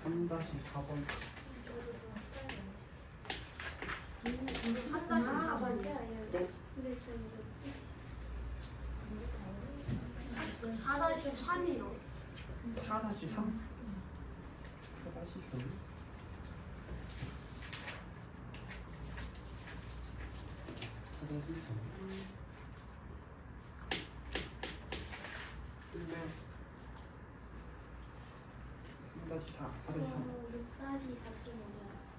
3-4번. 3-4번이야. 또 4-3이요. 4-3? 4-3? 근데 3-4, 4-3,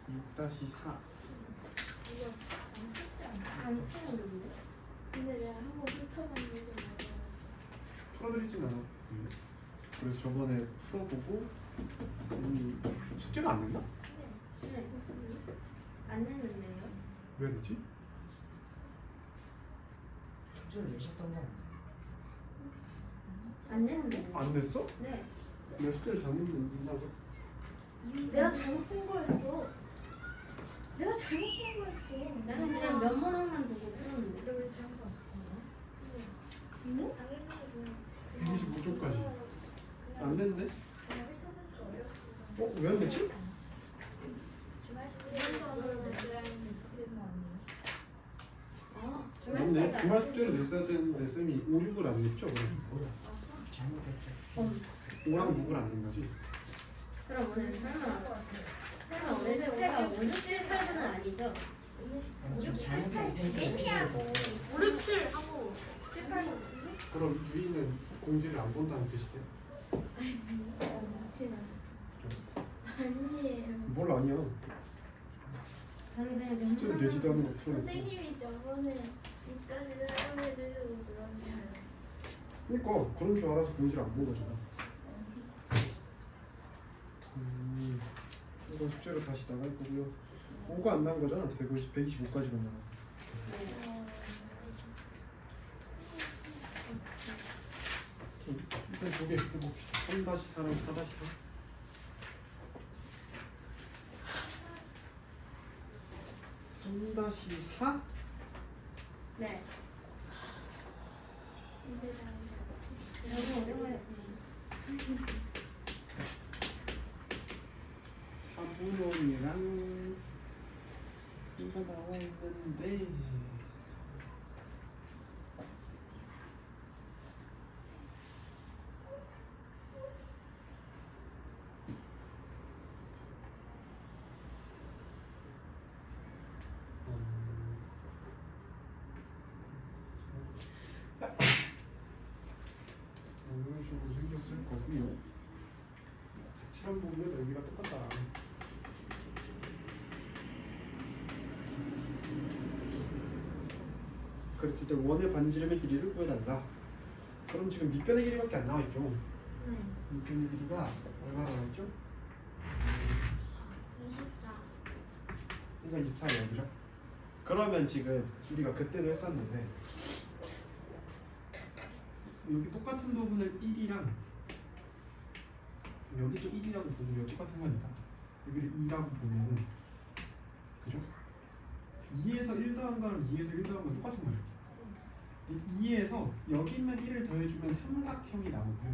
6-4. 안 풀었는데? 근데 내가 한번 훑어봤는데 풀어드리진 않았고요. 그래서 저번에 풀어보고 숙제가 안 냈나? 네. 안 냈는데요? 왜 안 냈지? 숙제를 내셨던 거 아니에요? 안 냈는데? 안 냈어? 네. 내가 숙제를 잘못 냈나 봐. 내가 잘못 본 거였어. 내가 잘못 본 거였어. 나는 그냥 면모양만 보고 풀었는데. 너왜 잘못 봤어? 응? 125쪽까지 안 냈네? 왜 안 냈지? 맞네. 주말 숙제를 냈어야 되는데 쌤이 5, 6을 안 냈죠? 그럼 잘못했죠. 5랑 6을 안 낸 거지? 그럼 오늘 설마 오늘 숙제가 5, 6, 7, 8은 아니죠? 5, 6, 7, 8 얘기하고 5, 6, 7 하고 7, 8은 진짜? 그럼 유이는 공지를 안 본다는 뜻이대요? 아니에요. 뭘 아니야? 저는 그냥 숙제를 내지도 않은 거 풀어놓고. 선생님이 저번에 이까지 설명해주려고 그러면 그러니까 그런 줄 알아서 공지를 안 본 거잖아. 이건 숙제로 다시 나갈 거고요. 5가 안 나온 거잖아. 125까지만 나와서. 일단 두 개 해봅시다. 3-4랑 4-4. 3-4? 네. 너무 어려워요. 4분원이랑 이거 나와 있는데 이런 식으로 생겼을 거고요. 칠한 부분의 넓이가 똑같다. 그랬을 때 원의 반지름의 길이를 구해달라. 그럼 지금 밑변의 길이밖에 안 나와있죠. 네. 밑변의 길이가 얼마나 나와있죠? 24. 그러니까 24예요, 그죠? 그러면 지금 우리가 그때도 했었는데 여기 똑같은 부분을 1이랑 여기도 1이라고 보면 똑같은 거니까 여기를 2라고 보면은 그죠? 2에서 1 더한 거랑 2에서 1 더한 건 똑같은 거죠. 2에서 여기 있는 1을 더해주면 삼각형이 나오고요.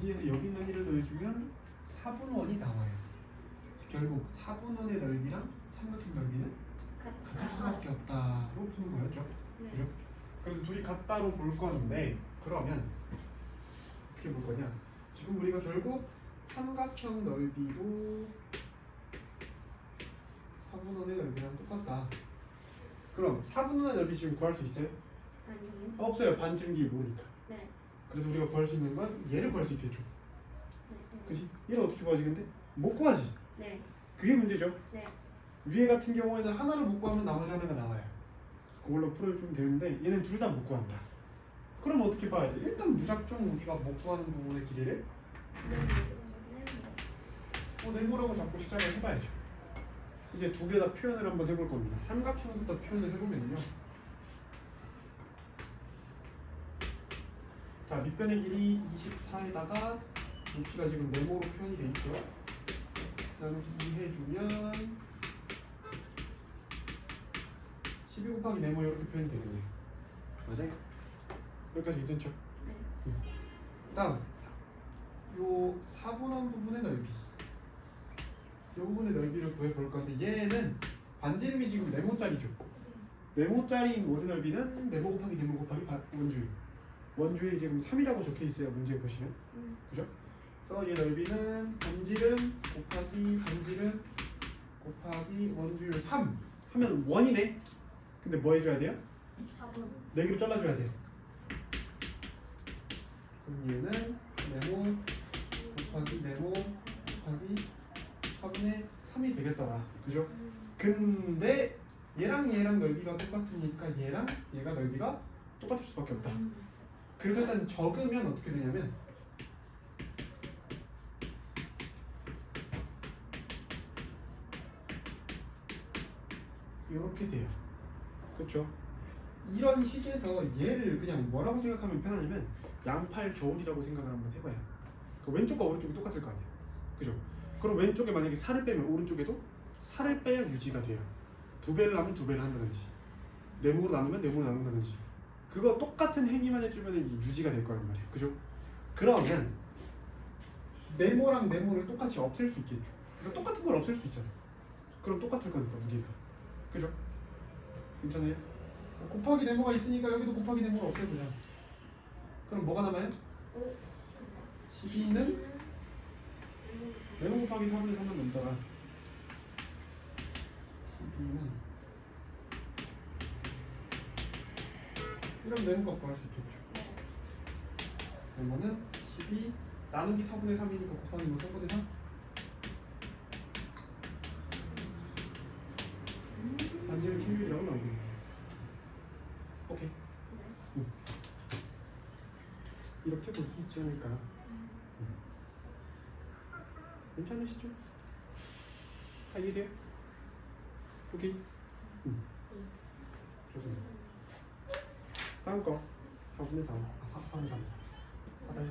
2에서 여기 있는 1을 더해주면 4분원이 나와요. 결국 4분원의 넓이랑 삼각형 넓이는 같을 수밖에 없다로 푸는 거였죠. 네. 그죠? 그래서 둘이 같다로 볼 건데 그러면 어떻게 볼 거냐? 지금 우리가 결국 삼각형 넓이도 4분원의 넓이랑 똑같다. 그럼 4분원의 넓이 지금 구할 수 있어요? 아니요. 없어요. 반지름이 모르니까. 네. 그래서 우리가 구할 수 있는 건 얘를 구할 수 있겠죠. 네. 그지? 얘를 어떻게 구하지 근데? 못 구하지. 네. 그게 문제죠. 네. 위에 같은 경우에는 하나를 못 구하면 나머지 하나가 나와요. 그걸로 풀어주면 되는데 얘는 둘 다 못 구한다. 그럼 어떻게 봐야지? 일단 무작정 우리가 못 구하는 부분의 길이를 네모라고 잡고 시작을 해봐야죠. 이제 두 개 다 표현을 한번 해볼 겁니다. 삼각형부터 표현을 해보면요. 자, 밑변의 길이 24에다가 높이가 지금 네모로 표현이 돼 있죠. 나누기 2 해주면 12 곱하기 네모 이렇게 표현이 되겠네요. 맞아요? 여기까지 괜찮죠? 네. 다음 요 4분원 부분의 넓이 이 부분의 넓이를 구해볼 건데 얘는 반지름이 지금 네모짜리죠. 네모짜리인 원의 넓이는 네모 곱하기 네모 곱하기 원주율. 원주율이 지금 3이라고 적혀 있어요. 문제 보시면. 그죠? 그래서 얘 넓이는 반지름 곱하기 반지름 곱하기 원주율 3 하면 원이네. 근데 뭐 해줘야 돼요? 4번. 4개로 잘라줘야 돼요. 그럼 얘는 네모 곱하기 네모 곱하기 3분의 3이 되겠더라. 그죠? 근데 얘랑 얘랑 넓이가 똑같으니까 얘랑 얘가 넓이가 똑같을 수밖에 없다. 그래서 일단 적으면 어떻게 되냐면 이렇게 돼요. 그렇죠? 이런 식에서 얘를 그냥 뭐라고 생각하면 편하냐면 양팔 저울이라고 생각을 한번 해봐요. 그 왼쪽과 오른쪽이 똑같을 거 아니에요. 그죠? 그럼 왼쪽에 만약에 살을 빼면 오른쪽에도 살을 빼야 유지가 돼요. 2배를 하면 2배를 한다든지 네모로 나누면 네모로 나눈다든지 그거 똑같은 행위만 해주면 유지가 될 거란 말이에요. 그죠? 그러면 네모랑 네모를 똑같이 없앨 수 있겠죠. 그러니까 똑같은 걸 없앨 수 있잖아요. 그럼 똑같을 거니까 무게가. 그죠? 괜찮아요? 곱하기 네모가 있으니까 여기도 곱하기 네모를 없애보자. 그럼 뭐가 남아요? 12는 네모 곱하기 4분의 3은 넘더라. 12는 이런 네모 갖고 할 수 있겠죠. 네모는 12 나누기 4분의 3이니까 곱하기 뭐 3분의 3? 반지름 신율이라고 나오겠네. 오케이. 이렇게 볼 수 있지 않을까? 괜찮으시죠? 다 이해돼요? 오케이. 좋습니다. 다음 거 4분의 3. 4분의 3. 4-3.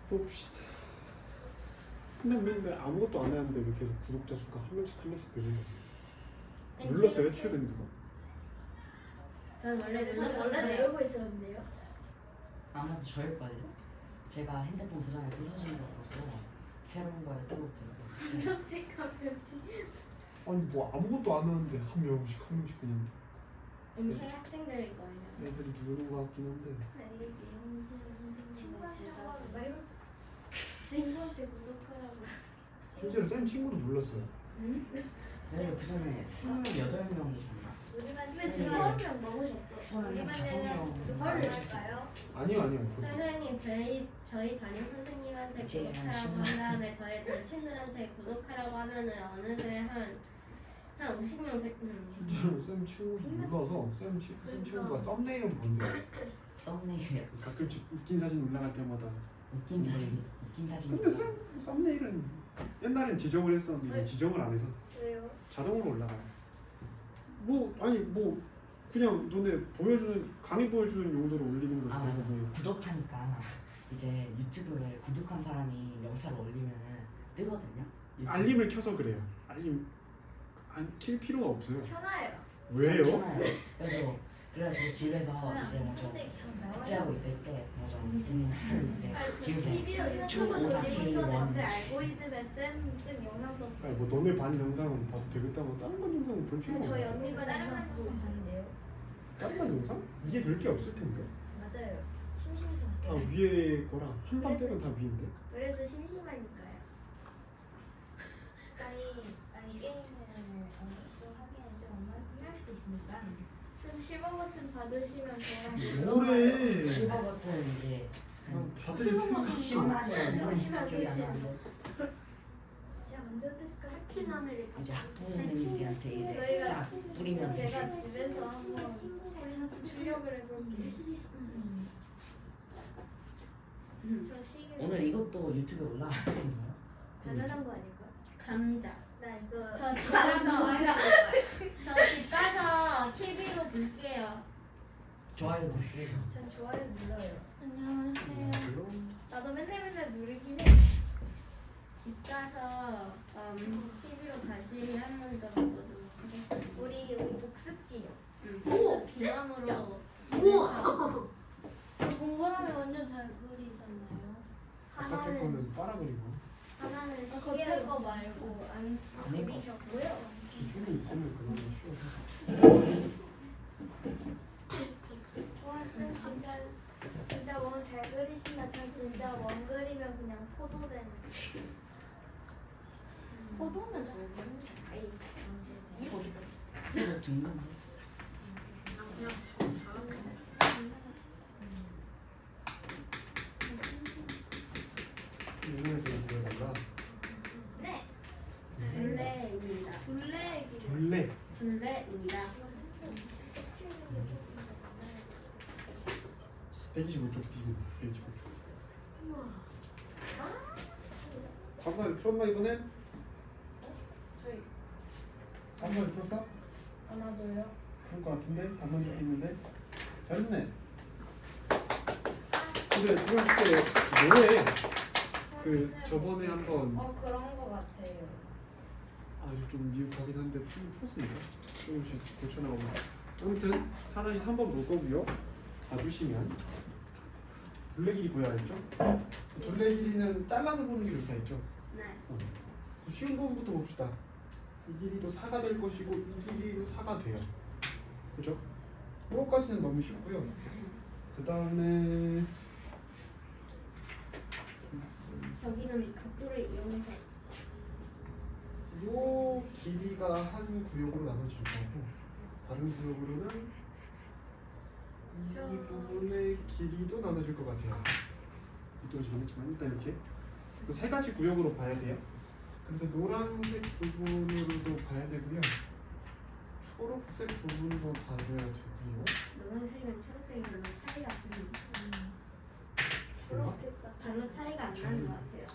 봅시다. 근데 왜 아무것도 안 하는데 왜 계속 구독자 수가 한 명씩 느는 거지? 눌렀어요 최근 그거? 전 원래 저 눌렀어요. 누르고 있었는데요. 아마도 저일걸요? 제가 핸드폰 도장에 부서진 거라서 새로운 거에 또 한 명씩 한 명씩. 아니 뭐 아무것도 안 하는데 한 명씩 그냥 새 학생들일 거예요. 애들이 누르는 거 같긴 한데 아니 미용실 선생님과 친구한테 제자 말고 친구한테 구독하라고. 실제로 쌤 친구도 눌렀어요. 네, 그 전에 28명이셨나? 우리 반 근데 지금 지금 30명 넘으셨어. 우리 반 누구를 할까요? 아니요. 선생님 저희 담임 선생님한테 이제 한 구독하라고 10만. 한 다음에 저희 전 친구들한테 구독하라고 하면은 어느새 한 50명 실제로 쌤 친구 눌러서 쌤 친구가 썸네일은 본대요. 썸네일 가끔씩 웃긴 사진 올라갈 때마다. 웃긴 사진 웃긴 사진 근데 썸네일은 옛날엔 지정을 했었는데 이제 지정을 안 해서 왜요? 자동으로 올라가요. 뭐 그냥 너네 보여주는 강의 보여주는 용도로 올리는 거지. 아 맞아 뭐. 구독하니까 이제 유튜브를 구독한 사람이 영상을 올리면은 뜨거든요. 유튜브. 알림을 켜서 그래요. 알림 안 킬 필요가 없어요. 켜놔요. 왜요? 켜놔요. 그래서 집에서 이제 뭐좀 숙제하고 있을 때 뭐좀 이제 지금 TV로 유튜브 초고사 돌리고 있었는데 K1 갑자기 알고리즘에 쌤 영상 떴어요. 아니 뭐 너네 반 영상은 봐도 되겠다고 다른 반 영상은 볼 필요가 저희 없어. 언니 반 영상 보고 있었는데요. 다른 반 영상? 이해 될 게 없을 텐데. 맞아요. 심심해서 다 봤어요. 위에 거라 한 반 빼면 다 위인데. 그래도 심심하니까요. 아니 게임을 또 하기엔 좀 할 수도 있으니까. 쌤 실버 버튼 받으시면 저랑 뭐래? 실버 버튼 이제 다들 생각 10만이라는 기억이 안 나는데 제가 만들어드릴까요? 키나멜 이제 학부모님들한테 이제 저희가 싹 뿌리면 되지. 제가 집에서 한번 폴리너스 출력을 해볼게요. 저 시계 오늘 이것도 유튜브에 올라가는 건가요? 당연한 거 아닐까? 감자. 나 이거 저 집 좋아요. 가서 저 집 가서 TV로 볼게요. 좋아요 누르세요. 전 좋아요 눌러요. 안녕하세요. 나도 맨날 누르긴 해. 집 가서 TV로 다시 한 번 더 보도록 하겠습니다. 우리 복습기요. 기념으로 집에서 공부하면 거는 빨아버리고 하나는 겉에 시계 거 말고 안 안에 거. 그리셨고요. 기준이 있으면 그런 거 쉬워서 와, 쌤 진짜 원 잘 그리신다. 전 진짜 원 그리면 그냥 포도 되는. 포도면 잘 그리는 아이, 이거 등급. 그냥 잘하는 이거에 대해 보여달라. 네. 둘레입니다. 둘레 길. 둘레 둘레입니다. 색칠하는 게 조금 더 많아요. 125쪽 비고 125쪽 우와. 4분할을 풀었나 이번엔? 저희 4분할을 풀었어? 아마도요. 그럴 것 같은데? 답만 적혀 있는데? 잘했네. 근데 지금 그때 뭐해? 그 저번에 한번 그런 거 같아요. 아주 좀 미흡하긴 한데 풀었으니까 조금씩 고쳐나가고. 아무튼 사단이 3번 볼 거고요. 봐주시면 둘레 길이 구해야 했죠? 둘레 길이는 잘라서 보는 게 좋다 했죠? 네. 쉬운 부분부터 봅시다. 이 길이도 4가 될 것이고 이 길이도 4가 돼요. 그죠? 이거까지는 너무 쉽고요. 그 다음에 저기는 각도를 이용해서 요 길이가 한 구역으로 나눠질 거고 다른 구역으로는 이 부분의 길이도 나눠질 것 같아요. 이도지긴 했지만 일단 이렇게 그래서 세 가지 구역으로 봐야 돼요. 그래서 노란색 부분으로도 봐야 되고요. 초록색 부분도 봐줘야 되고요. 노란색이랑 초록색이 별로 차이가 없는 초록색 같은. 별로 차이가 안 나는 것 같아요.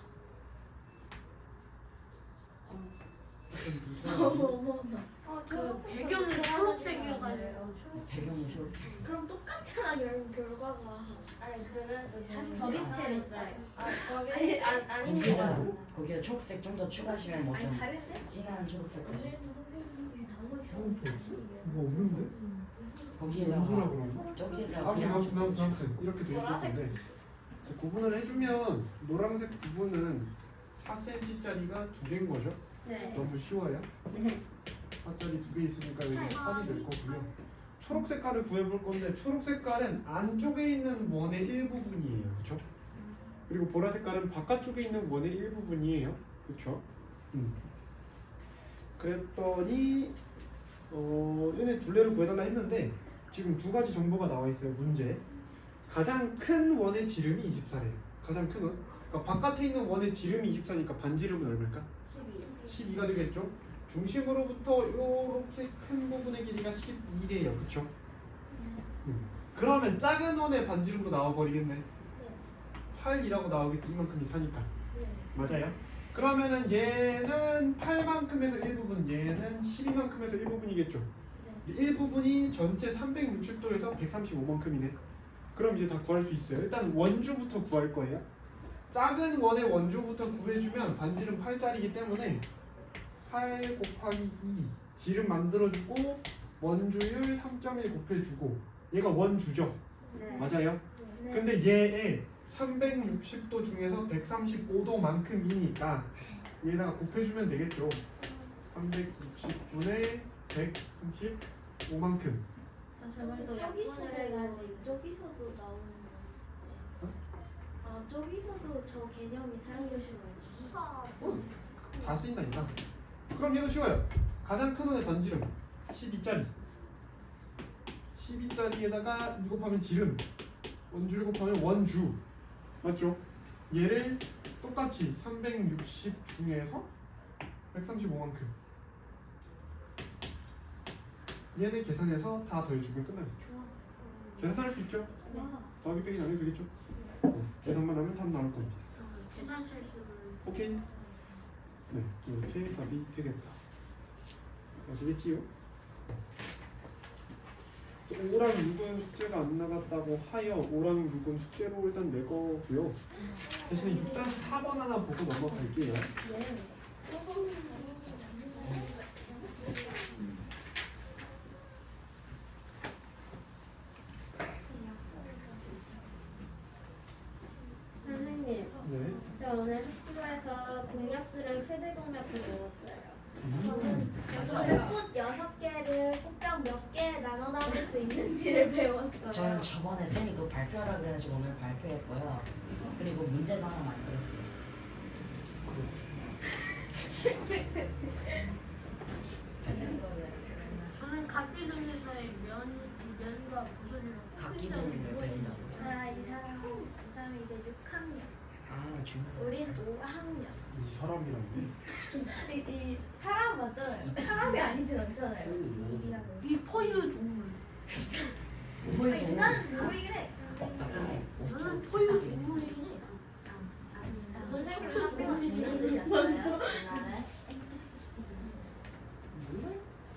어머나. 초록색 배경이 같은 초록색이어가지고. 거예요. 배경이 초록. 그럼 똑같잖아 결과가. 아니 그는 더 비슷했어요. 아니 거기에다 거기에 초록색 좀 더 추가하시면 뭐 좀 아니 다른데? 진한 초록색까지. 오늘도 선생님이 나머지 처음 줬어? 뭐 없는데? 거기에다가 뭔지라 그러는 저기에다가 아무튼 이렇게 돼 있을 텐데 구분을 해주면 노란색 부분은 4cm짜리가 2개인 거죠? 네. 너무 쉬워요. 네. 4짜리 2개 있으니까 여기 8이 될 거고요. 초록 색깔을 구해볼 건데 초록 색깔은 안쪽에 있는 원의 일부분이에요. 그렇죠? 그리고 보라 색깔은 바깥쪽에 있는 원의 일부분이에요. 그렇죠? 그랬더니 얘네 둘레를 구해달라 했는데 지금 두 가지 정보가 나와 있어요. 문제. 가장 큰 원의 지름이 24래요. 가장 큰 원. 그러니까 바깥에 있는 원의 지름이 24니까 반지름은 얼마일까? 12. 12가 되겠죠. 중심으로부터 이렇게 큰 부분의 길이가 12래요. 그렇죠? 그러면 작은 원의 반지름도 나와버리겠네. 8이라고 나오겠지. 이만큼이 4니까. 맞아요? 그러면은 얘는 8만큼에서 1부분, 얘는 12만큼에서 1부분이겠죠. 일부분이 전체 360도에서 135만큼이네. 그럼 이제 다 구할 수 있어요. 일단 원주부터 구할 거예요. 작은 원의 원주부터 구해주면 반지름 8짜리이기 때문에 8 곱하기 2 지름 만들어주고 원주율 3.1 곱해주고 얘가 원주죠. 네. 맞아요? 근데 얘의 360도 중에서 135도만큼이니까 얘다가 곱해주면 되겠죠. 360분의 135만큼. 저번에도 저기서도 약분을 해가지고 저기서도 나오는 거. 아 저기서도 저 개념이 사용될 수가 있어. 다 쓰인다니까. 그럼 얘도 쉬워요. 가장 큰 원의 반지름 12짜리 12짜리에다가 2 곱하면 지름 원주를 곱하면 원주 맞죠? 얘를 똑같이 360 중에서 135만큼 얘는 계산해서 다 더해주면 끝나겠죠. 계산할 수 있죠? 더하기 빼기 나누면 되겠죠? 계산만 하면 답 나올 겁니다. 계산 실수는 오케이? 네, 이렇게 답이 되겠다. 아시겠지요? 5랑 6은 숙제가 안 나갔다고 하여 5랑 6은 숙제로 일단 낼 거고요. 대신에 6-4번 하나 보고 넘어갈게요. 선생님, 네. 저 공약수랑 최대 공약수 외웠어요. 저는 꽃 6개를 꽃병 몇 개 나눠 담을 수 있는지를 배웠어요. 저는 저번에 쌤이 그거 발표하라 그래가지고 오늘 발표했고요. 그리고 문제도 하나 만들었어요. 저는 각기 중에서의 면과 무선이랑 각기는 왜 배운다고요? 이 사람이 이제 6학년, 아 중요해요. 우린 5학년. 이 사람이랑 이 사람 맞잖아요. 사람이 아니진 않잖아요. 일이라고. 이 포유 동물. 인간은 동물이긴 해. 맞잖아요. 저는 포유 동물이긴 해. 선생님 혹시 학교가 동물이 듣는 제일 뜻이었어요? 옛날에?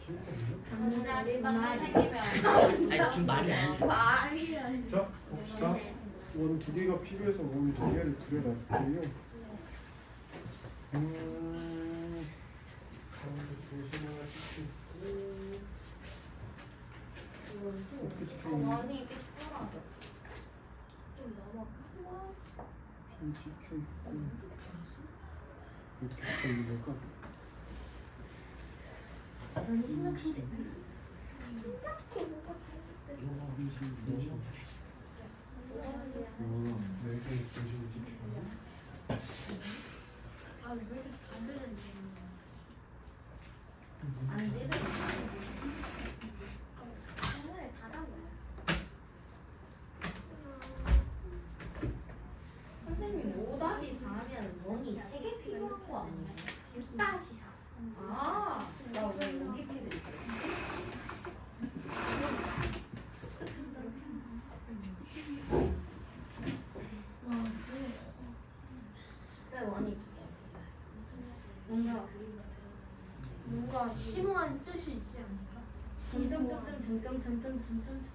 기억나? 강자 일반 선생님이 아니 좀 말이 아니죠. 말이 아니. 자 봅시다. 원 2개가 필요해서 원 2개를 그려놨고요. 가운데 중심 하나 찍히고 어떻게 찍혀있니? 원이 삐뚤어져. 좀 넘어가. 좀 찍혀있고 어떻게 찍혀있는 걸까? 너는 심각한지 이거 중심 중심 네 개의 중심이 찍혀있고 아왜 이렇게 안 되는지. 안 지르. 하늘에 달아보여. 선생님 5-4하면 원이 3개 필요한 거 아니에요? 6-4. 아, 나 왜 여기 필요 있어? 왜 원이 2개? 뭔가 심오한 뜻이 있지 않을까? 점점점점점점점점점.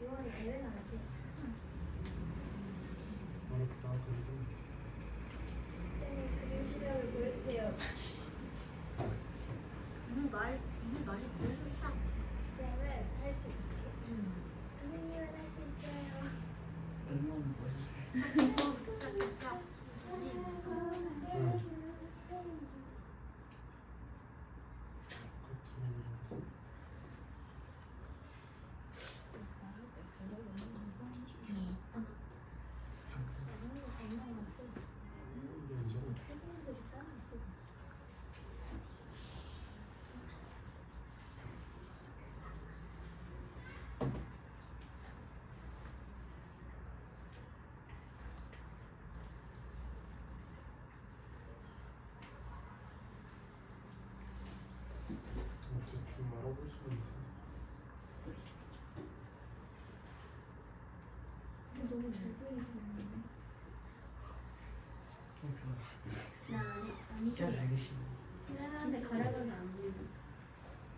6월에 대회 나가지. 어렵다 그래도 쌤이 그림 실력을 보여주세요. 이미 말이 보여줬어. 쌤은 할 수 있어요. 선생님은 할 수 있어요. 응원 뭐예요? 대충 알아볼 수가 있어. 너무 잘 보이시네. 좀 좋아. 나 진짜 잘 계시네. 쌤한테 가려가서 안 보이고.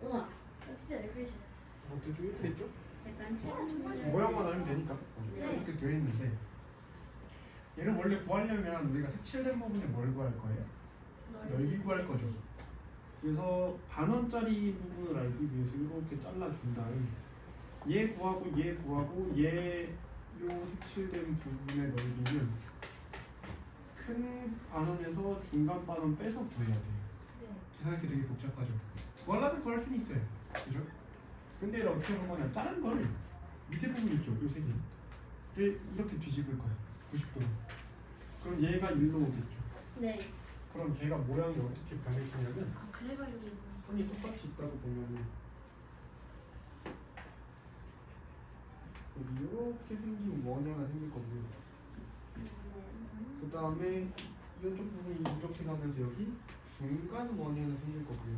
우와, 나 진짜 잘 보이시네. 대충 이렇게 했죠? 약간 해가 모양만 알면 되니까 네. 이렇게 되어 있는데 얘를 원래 구하려면 우리가 색칠된 부분에 뭘 구할 거예요? 넓이 구할 거죠. 그래서 반원짜리 부분을 알기 위해서 이렇게 잘라준 다음 얘 구하고 얘 구하고 얘 요 색칠된 부분의 넓이는 큰 반원에서 중간 반원 빼서 구해야 돼요. 계산하기 되게 복잡하죠. 구하려면 구할 수는 있어요. 그죠? 근데 얘를 어떻게 하는 거냐? 자른 거를 밑에 부분 있죠? 요 세 개를 이렇게 뒤집을 거야. 90도로. 그럼 얘가 1로 오겠죠. 네. 그럼 걔가 모양이 어떻게 변할 거냐면 아 그래가지고 손이 똑같이 있다고 보면은 여기 이렇게 생긴 원이 하나 생길 거고요. 그 다음에 이쪽 부분이 이렇게 가면서 여기 중간 원이 하나 생길 거고요.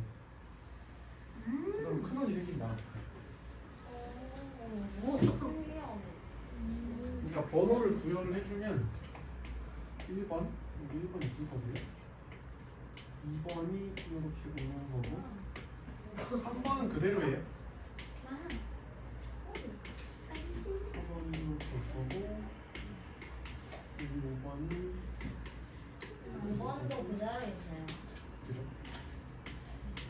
그 다음에 큰 원이 생긴다. 그러니까 번호를 구현을 해주면 1번, 여기 1번 있을 거고요. 2번이 이렇게 오는 거고 한 번은 그대로예요. 4번이 이렇게 올 거고 여기 5번이 5번도 그대로 있어요. 그죠?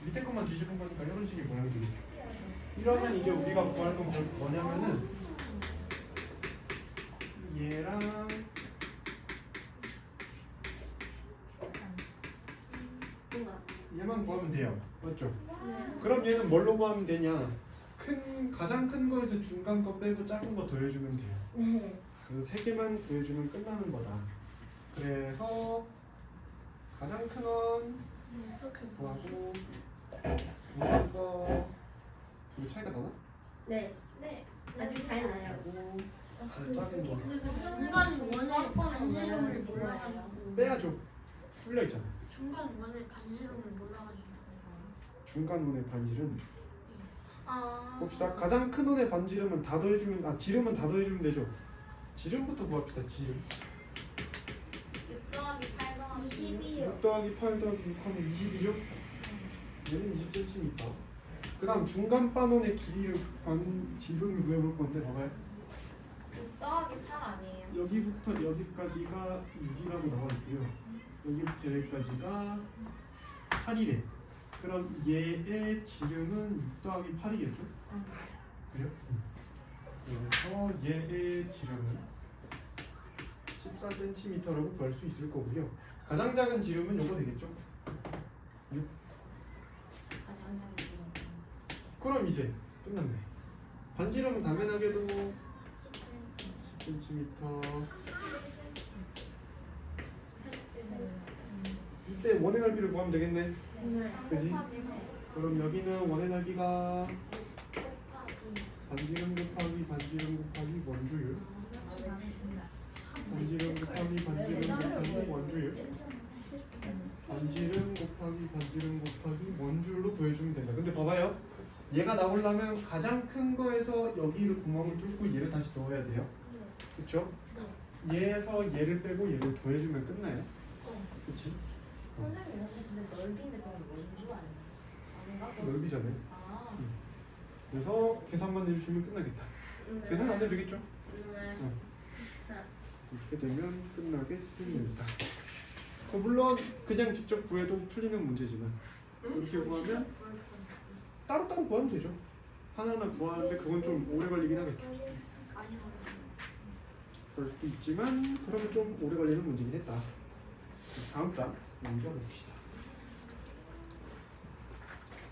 밑에 것만 뒤집은 거니까 이런 식의 모양이 되겠죠. 이러면 이제 우리가 구할 건 뭐냐면은 얘랑 얘만 구하면 돼요. 맞죠? 그럼 얘는 뭘로 구하면 되냐? 가장 큰 거에서 중간 거 빼고 작은 거 더해주면 돼요. 네. 그래서 세 개만 구해주면 끝나는 거다. 그래서 가장 큰 원 구하고 작은 거 이거 차이가 나나? 네. 네. 아주 잘 나요. 하고 작은 거 중간 원을 반지름을 몰라가지고 빼야죠. 뚫려 있잖아. 중간 원을 반지름을 몰라가지고 중간 원의 반지름. 아 봅시다. 가장 큰 원의 반지름은 다 더해주면 지름은 다 더해주면 되죠. 지름부터 구합시다. 지름. 6 더하기 8 더하기 22요. 6 더하기 8 더하기 6 하면 20이죠? 얘는 20cm. 그 다음 중간 반원의 길이를 지름을 구해볼 건데 봐봐요. 6 더하기 8 아니에요? 여기부터 여기까지가 6이라고 나와 있고요. 여기부터 여기까지가 8이래. 그럼 얘의 지름은 6 더하기 8이겠죠? 그죠? 그래서 얘의 지름은 14cm라고 구할 수 있을 거고요. 가장 작은 지름은 요거 되겠죠? 6. 그럼 이제 끝났네. 반지름은 당연하게도 10cm. 이때 원의 넓이를 구하면 되겠네. 그지? 그럼 여기는 원의 넓이가 반지름 곱하기 반지름 곱하기 원주율. 반지름 곱하기 반지름 곱하기 원주율. 반지름 곱하기 반지름 곱하기 원주율로 구해주면 된다. 근데 봐봐요. 얘가 나오려면 가장 큰 거에서 여기를 구멍을 뚫고 얘를 다시 넣어야 돼요. 그쵸? 얘에서 얘를 빼고 얘를 더해주면 끝나요. 그치? 선생님 근데 넓이인데 그럼 원주 아닌가? 넓이잖아요. 아. 그래서 계산만 해주시면 끝나겠다. 계산 안 해도 되겠죠? 네. 이렇게 되면 끝나겠습니다. 물론 그냥 직접 구해도 풀리는 문제지만 이렇게 구하면 따로따로 구하면 되죠. 하나하나 구하는데 그건 좀 오래 걸리긴 하겠죠. 그럴 수도 있지만 그러면 좀 오래 걸리는 문제긴 했다. 다음 장 문제 봅시다.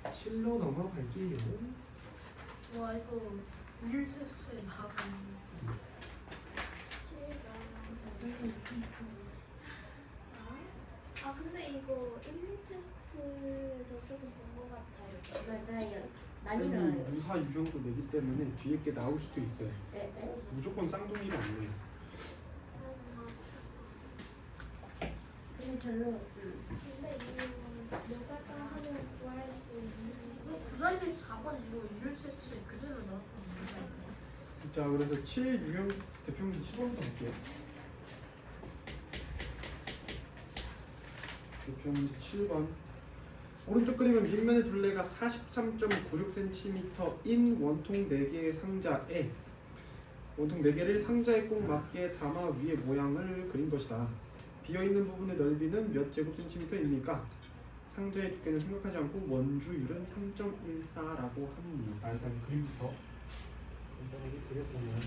7로 넘어갈게요. 와 이거 릴세스에 나가는 아 근데 이거 1, 테스트에서 조금 본 것 같아요. 맞아요. 많이 쌤이 나와요. 무사 유형도 내기 때문에 뒤에 게 나올 수도 있어요. 네. 무조건 쌍둥이가 아니에요. 근데 별로. 근데 이거 몇 갈까 하면 구할 수 있는 부산일 4번 이거 릴세스에 그대로 나왔거든요. 자, 그래서 7 유형 대표 문제 7번부터 볼게요. 대표 문제 7번. 오른쪽 그림은 밑면의 둘레가 43.96cm인 원통 4개의 상자에 원통 4개를 상자에 꼭 맞게 담아 위의 모양을 그린 것이다. 비어있는 부분의 넓이는 몇 제곱센티미터입니까? 상자의 두께는 생각하지 않고 원주율은 3.14라고 합니다. 일단 그림부터 간단하게 그려보면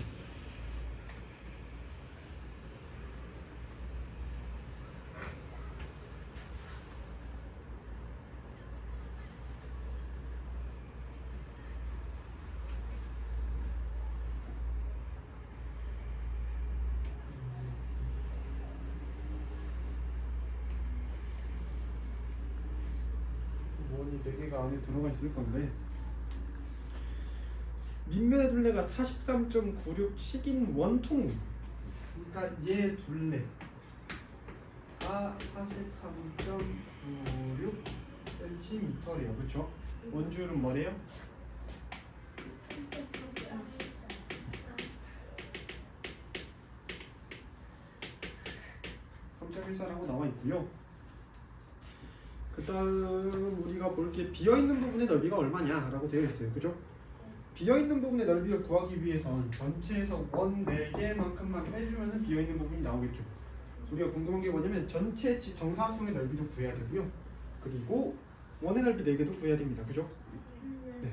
원이 4개가 안에 들어가 있을 건데 밑면의 둘레가 43.96씩인 원통, 그러니까 얘 둘레가 43.96cm래요. 그렇죠? 원주율은 뭐래요? 3.14라고 나와 있고요. 그 다음 우리가 볼 게 비어있는 부분의 넓이가 얼마냐라고 되어 있어요. 그죠? 비어있는 부분의 넓이를 구하기 위해선 전체에서 원 4개만큼만 빼주면 비어있는 부분이 나오겠죠. 우리가 궁금한 게 뭐냐면 전체 정사각형의 넓이도 구해야 되고요. 그리고 원의 넓이 4개도 구해야 됩니다. 그죠? 네.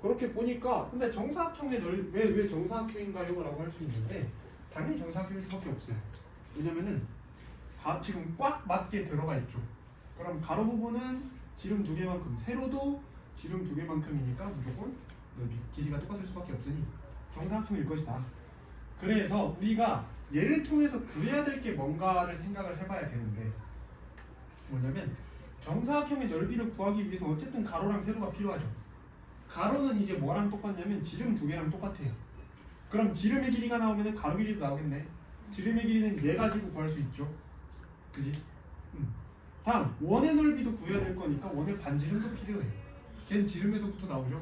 그렇게 보니까 근데 정사각형의 넓이 왜 정사각형인가요? 라고 할 수 있는데 당연히 정사각형일 수밖에 없어요. 왜냐면은 지금 꽉 맞게 들어가 있죠. 그럼 가로 부분은 지름 2개만큼, 세로도 지름 2개만큼이니까 무조건 넓이 길이가 똑같을 수밖에 없으니 정사각형일 것이다. 그래서 우리가 얘를 통해서 구해야 될 게 뭔가를 생각을 해봐야 되는데 뭐냐면 정사각형의 넓이를 구하기 위해서 어쨌든 가로랑 세로가 필요하죠. 가로는 이제 뭐랑 똑같냐면 지름 2개랑 똑같아요. 그럼 지름의 길이가 나오면 가로 길이도 나오겠네. 지름의 길이는 얘 가지고 구할 수 있죠. 그지? 다음 원의 넓이도 구해야 될 거니까 원의 반지름도 필요해. 걘 지름에서부터 나오죠.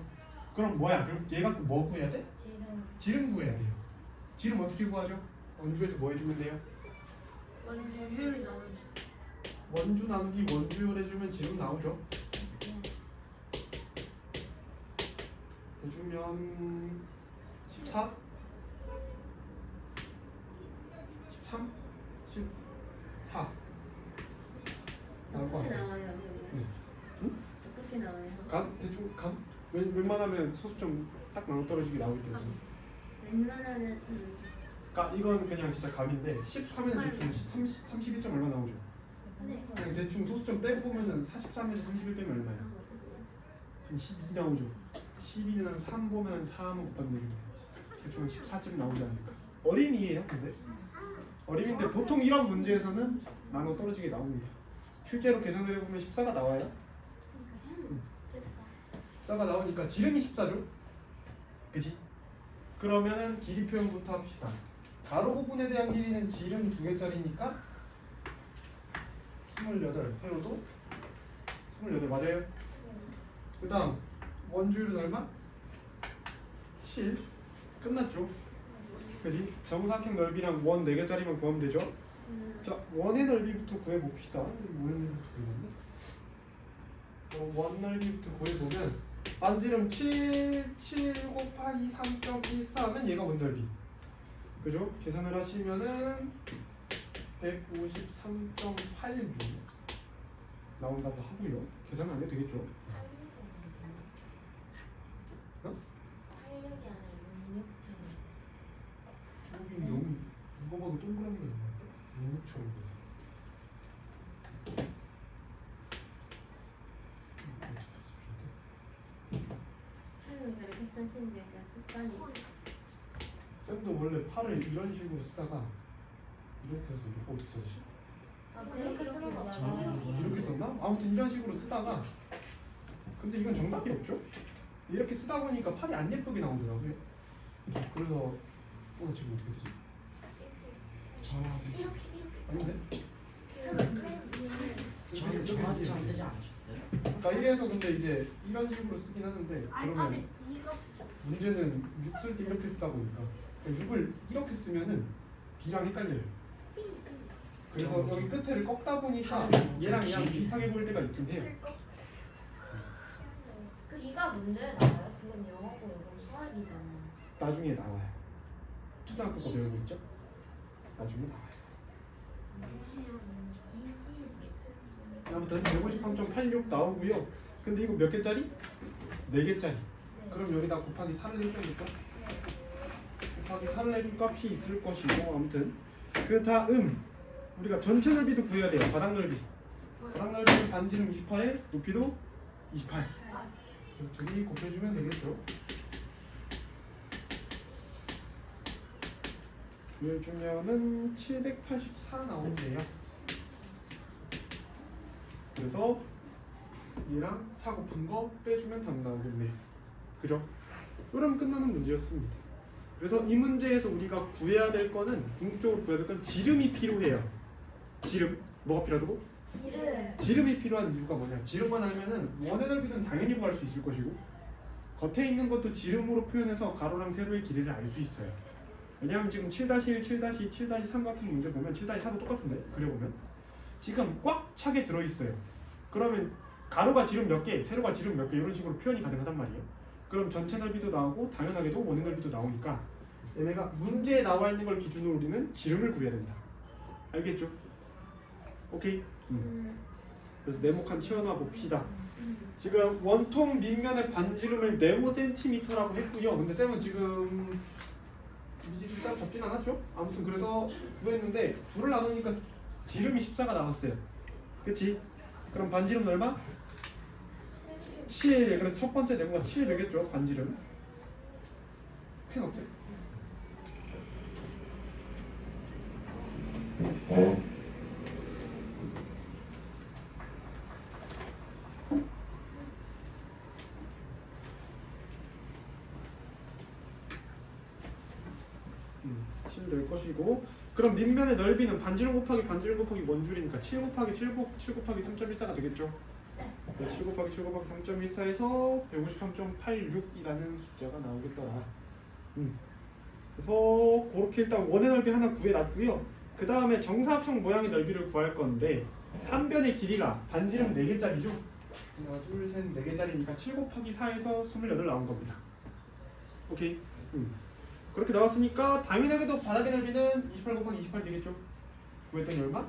그럼 뭐야? 그럼 얘 갖고 뭐 구해야 돼? 지름 구해야 돼요. 지름 어떻게 구하죠? 원주에서 뭐 해주면 돼요? 원주 효율 나오지. 원주 나누기 원주율 해주면 지름 나오죠. 해주면 14? 13? 14 나올 것 어떻게 같아요. 나와요? 네. 어떻게 나와요? 대충 감? 웬만하면 소수점 딱 나눠 떨어지게 나오기 때문에. 웬만하면 그러니까 이건 그냥 진짜 감인데 10 하면 대충 31점 얼마 나오죠? 네. 그냥 대충 소수점 빼고 보면은 43에서 31 빼면 얼마야? 한 12 나오죠. 12는 3 보면 4 하면 곱하면 되는데 대충 14점 나오지 않을까? 어림이에요 근데 어림인데 보통 이런 문제에서는 나눠 떨어지게 나옵니다. 실제로 계산을 해보면 14가 나와요. 14가 나오니까 지름이 14죠? 그치? 그러면은 길이 표현부터 합시다. 가로 부분에 대한 길이는 지름 2개짜리니까 28, 세로도 28 맞아요? 그 다음 원주율은 얼마? 7 끝났죠? 그지? 정사각형 넓이랑 원 4개짜리만 구하면 되죠? 자, 원의 넓이부터 구해봅시다. 원의 넓이부터 구해보면 원 넓이부터 구해보면 반지름 7 곱하기 3.14 하면 얘가 원 넓이 그죠? 계산을 하시면은 153.86 나온다고 하고요. 계산 안 해도 되겠죠? 어? 86이 아니라 66점. 여기 너무 이거 봐도 동그라미가 있는데 6,000원 하는 거 이렇게 쓰시는 게 그냥 습관이. 쌤도 원래 팔을 이런 식으로 쓰다가 이렇게 써서 이거 어떻게 썼지? 아, 그렇게 쓰는 거 저는 맞아요. 이렇게 썼나? 아무튼 이런 식으로 쓰다가 근데 이건 정답이 없죠? 이렇게 쓰다 보니까 팔이 안 예쁘게 나오더라고요. 그래서 오늘 지금 어떻게 쓰지? 저는 아닌데? 저는 저한테만 뜨지 않으셨어요? 그러니까 이래서 근데 이제 이런 식으로 쓰긴 하는데 그러면 이거 문제는 6 쓸 때 이렇게 쓰다 보니까 6을 이렇게 쓰면은 B랑 헷갈려요. 그래서 여기 끝에를 꺾다 보니까 얘랑 비슷하게 보일 때가 있긴 해요. B가 문제에 나와요? 그건 영어고 이건 수학이잖아. 나중에 나와요. 초등학교 거 배우고 있죠? 나중에 나와요. 아무튼 153.86 나오고요. 근데 이거 몇 개짜리? 4개짜리. 그럼 여기다 곱하기 4를 해줘야겠죠? 곱하기 4를 해줄 값이 있을 것이고 아무튼 그 다음 우리가 전체 넓이도 구해야 돼요. 바닥 넓이. 바닥 넓이는 반지름 28에 높이도 28. 그래서 두 개 곱해주면 되겠죠? 을 주면은 784 나온대요. 그래서 얘랑 4 곱한 거 빼주면 답 나오겠네요. 그죠? 그럼 끝나는 문제였습니다. 그래서 이 문제에서 우리가 구해야 될 거는 궁극적으로 구해야 될 건 지름이 필요해요. 지름. 뭐가 필요하다고? 지름. 지름이 필요한 이유가 뭐냐? 지름만 알면은 원의 넓이는 당연히 구할 수 있을 것이고 겉에 있는 것도 지름으로 표현해서 가로랑 세로의 길이를 알 수 있어요. 왜냐하면 지금 7-1, 7-2, 7-3 같은 문제 보면 7-4도 똑같은데 그려보면 지금 꽉 차게 들어있어요. 그러면 가로가 지름 몇 개, 세로가 지름 몇 개 이런 식으로 표현이 가능하단 말이에요. 그럼 전체 넓이도 나오고 당연하게도 원의 넓이도 나오니까 얘네가 문제에 나와 있는 걸 기준으로 우리는 지름을 구해야 된다. 알겠죠? 오케이? 그래서 네모칸 채워놔 봅시다. 지금 원통 밑면의 반지름을 네모 센티미터라고 했고요. 근데 쌤은 지금 미지수 따로 잡진 않았죠? 아무튼 그래서 구했는데 둘을 나누니까 지름이 14가 나왔어요. 그치? 그럼 반지름 얼마? 7. 그래서 첫 번째 네모가 7 되겠죠? 반지름. 펜 없지? 될 것이고, 그럼 밑면의 넓이는 반지름 곱하기 반지름 곱하기 원줄이니까 7 곱하기 7 곱하기 3.14가 되겠죠? 네. 7 곱하기 7 곱하기 3.14에서 153.86이라는 숫자가 나오겠더라. 그래서 그렇게 일단 원의 넓이 하나 구해놨고요. 그 다음에 정사각형 모양의 넓이를 구할 건데 한 변의 길이가 반지름 4개짜리죠? 하나, 둘, 셋, 4개짜리니까 7 곱하기 4에서 28 나온 겁니다. 오케이? 그렇게 나왔으니까 당연하게도 바닥의 넓이는 28 곱하기 28 되겠죠? 구했더니 얼마?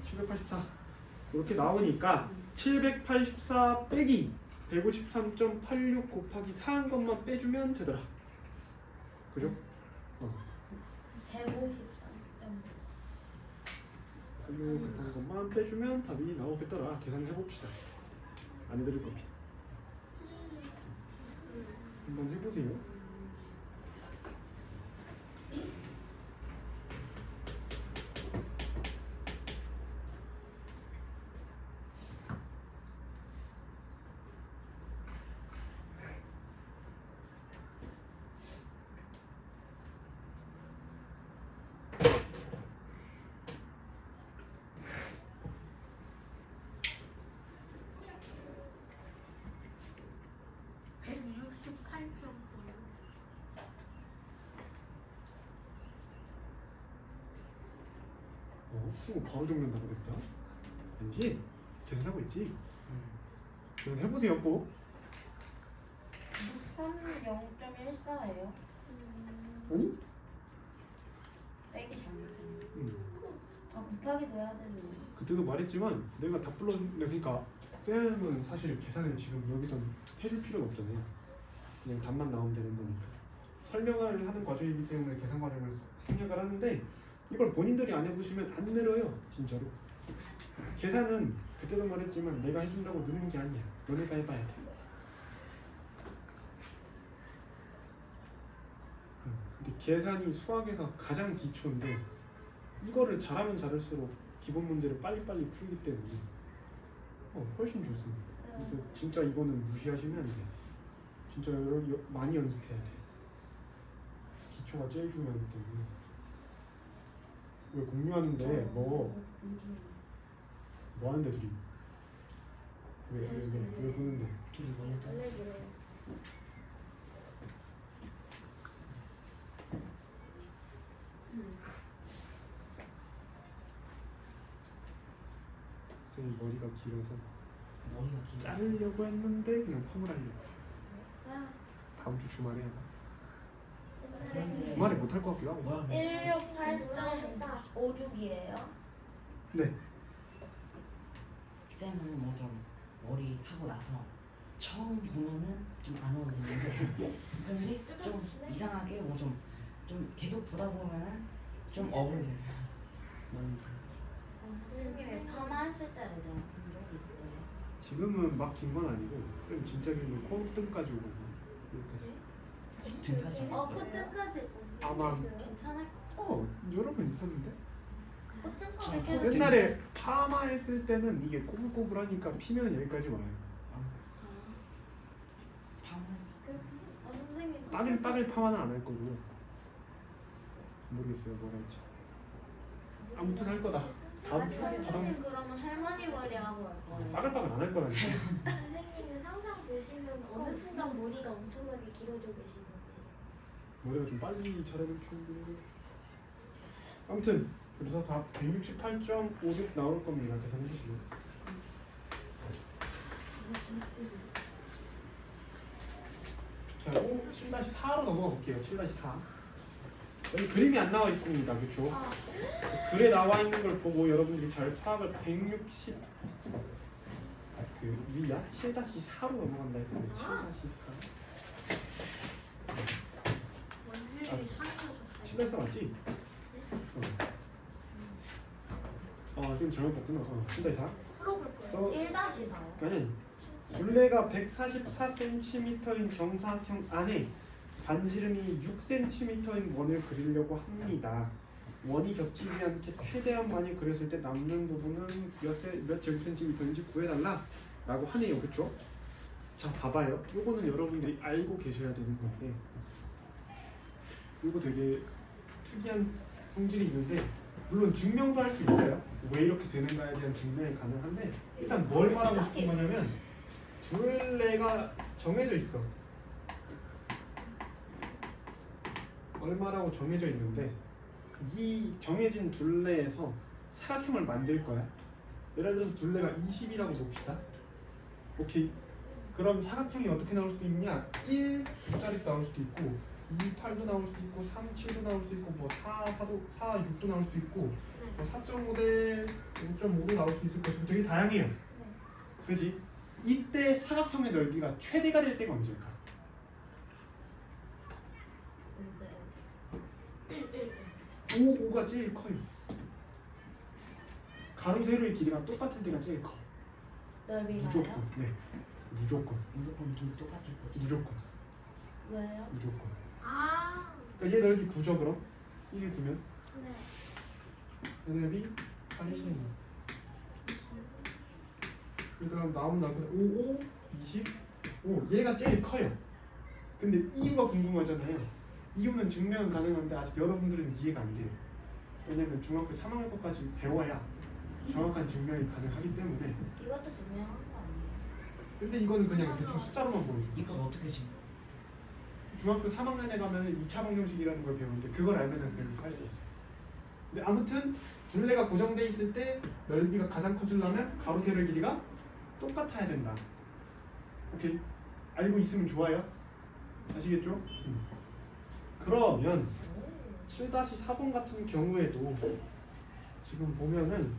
784. 이렇게 나오니까 784 빼기 153.86 곱하기 4한 것만 빼주면 되더라. 그죠? 153점. 86 것만 빼주면 답이 나오겠더라. 계산을 해봅시다. 안 해드릴 겁니다. 한번 해보세요. 쓰고 바로 정리한다고 됐다. 아니지? 계산하고 있지? 계산 해보세요 꼭. 0.14예요. 아니? 빼기 잘못했네. 아 곱하기도 해야 되는데. 그때도 말했지만 내가 다 불렀는데, 그러니까 쌤은 사실 계산을 지금 여기서 해줄 필요는 없잖아요. 그냥 답만 나오면 되는 거니까. 설명을 하는 과정이기 때문에 계산 과정을 생략을 하는데 이걸 본인들이 안 해보시면 안 늘어요. 진짜로. 계산은 그때도 말했지만 내가 해준다고 느는 게 아니야. 너네가 해봐야 돼. 근데 계산이 수학에서 가장 기초인데 이거를 잘하면 잘할수록 기본 문제를 빨리빨리 풀기 때문에 훨씬 좋습니다. 그래서 진짜 이거는 무시하시면 안 돼요. 진짜 많이 연습해야 돼. 기초가 제일 중요하기 때문에. 왜 공유하는데 뭐 하는데 둘이 왜 보는데 둘이 몰렸잖아. 원래 그래요. 선생님 머리가 길어서 머리가 길어. 자르려고 했는데 그냥 펌을 하려고. 아, 다음 주 주말에 하나. 그런데 주말에 못 할 것 같기도 하고. 뭐야? 168.56이에요. 네. 쌤은 뭐 좀 머리 하고 나서 처음 보면은 좀 안 어울리는데 근데 좀 이상하게 뭐 좀 계속 보다 보면은 좀 어울려. 선생님이 파마했을 때를 내가 본 적이 있어요. 지금은 막 긴 건 아니고 쌤 진짜 길면 콧등까지 오거든요. 여기까지. 등까지. 코트까지 아마- 괜찮을 여러 번 있었는데 코트까지 저 옛날에 파마했을 때는 이게 꼬불꼬불하니까 피면 여기까지 와요. 밤은 선생님 빠글 파마는 안 할 거고요. 모르겠어요 뭐라 할지. 아무튼 할 거다. 다음 주 선생님 그러면 할머니 머리 하고 할 거예요. 빠글빠글 안 할 거라니까. 선생님은 항상 보시면 어느 순간 머리가 엄청나게 길어져 계시는데 머리가 좀 빨리 자라는 편이고. 아무튼 그래서 다 168.56 나올 겁니다. 계산해 주시면. 자, 7-4로 넘어가 볼게요. 7-4. 여기 그림이 안 나와 있습니다. 그렇죠? 글에 나와 있는 걸 보고 여러분들이 잘 파악을 160 그 위야 7-4로 넘어간다 했으면 7-4 원질이 상에서 7-4 맞지? 지금 잘못 봤구나. 7-4 풀어볼 거예요. 1-4요. 아니 둘레가 144cm인 정사각형 안에 반지름이 6cm인 원을 그리려고 합니다. 원이 겹치지 않게 최대한 많이 그렸을 때 남는 부분은 몇 제곱센티미터인지 구해달라 라고 하네요. 그쵸? 자 봐봐요. 요거는 여러분들이 알고 계셔야 되는 건데 요거 되게 특이한 성질이 있는데 물론 증명도 할 수 있어요. 왜 이렇게 되는가에 대한 증명이 가능한데 일단 뭘 말하고 싶은 거냐면 둘레가 정해져 있어. 얼마라고 정해져 있는데 이 정해진 둘레에서 사각형을 만들 거야. 예를 들어서 둘레가 20이라고 봅시다. 오케이. 그럼 사각형이 어떻게 나올 수도 있냐? 1짜리 나올 수도 있고 2, 8도 나올 수도 있고 3, 7도 나올 수도 있고 뭐 4, 6도 나올 수도 있고 뭐 4.5 대 5.5도 나올 수 있을 것이고 되게 다양해요. 그지? 이때 사각형의 넓이가 최대가 될 때가 언제일까? 5가 제일 커요. 가로 세로의 길이가 똑같을 때가 제일 커. 넓이가요? 무조건. 네. 무조건. 무조건 둘 똑같을 거지. 무조건. 왜요? 무조건. 아, 그러니까 얘 넓이 9죠 그럼? 1을 두면 네. 얘 넓이 30. 그다음 나오면 5, 25. 얘가 제일 커요. 근데 이유가 궁금하잖아요. 이유는 증명은 가능한데 아직 여러분들은 이해가 안 돼요. 왜냐면 중학교 3학년 것까지 배워야 정확한 증명이 가능하기 때문에. 이것도 증명한 거 아니에요? 근데 이거는 그냥 대충 숫자로만 보여줘. 이걸 어떻게 지금? 중학교 3학년에 가면은 2차 방정식이라는 걸 배우는데 그걸 알면은 배울 수 있어. 근데 아무튼 둘레가 고정돼 있을 때 넓이가 가장 커지려면 가로 세로의 길이가 똑같아야 된다. 오케이. 알고 있으면 좋아요. 아시겠죠? 그러면 7-4번 같은 경우에도 지금 보면은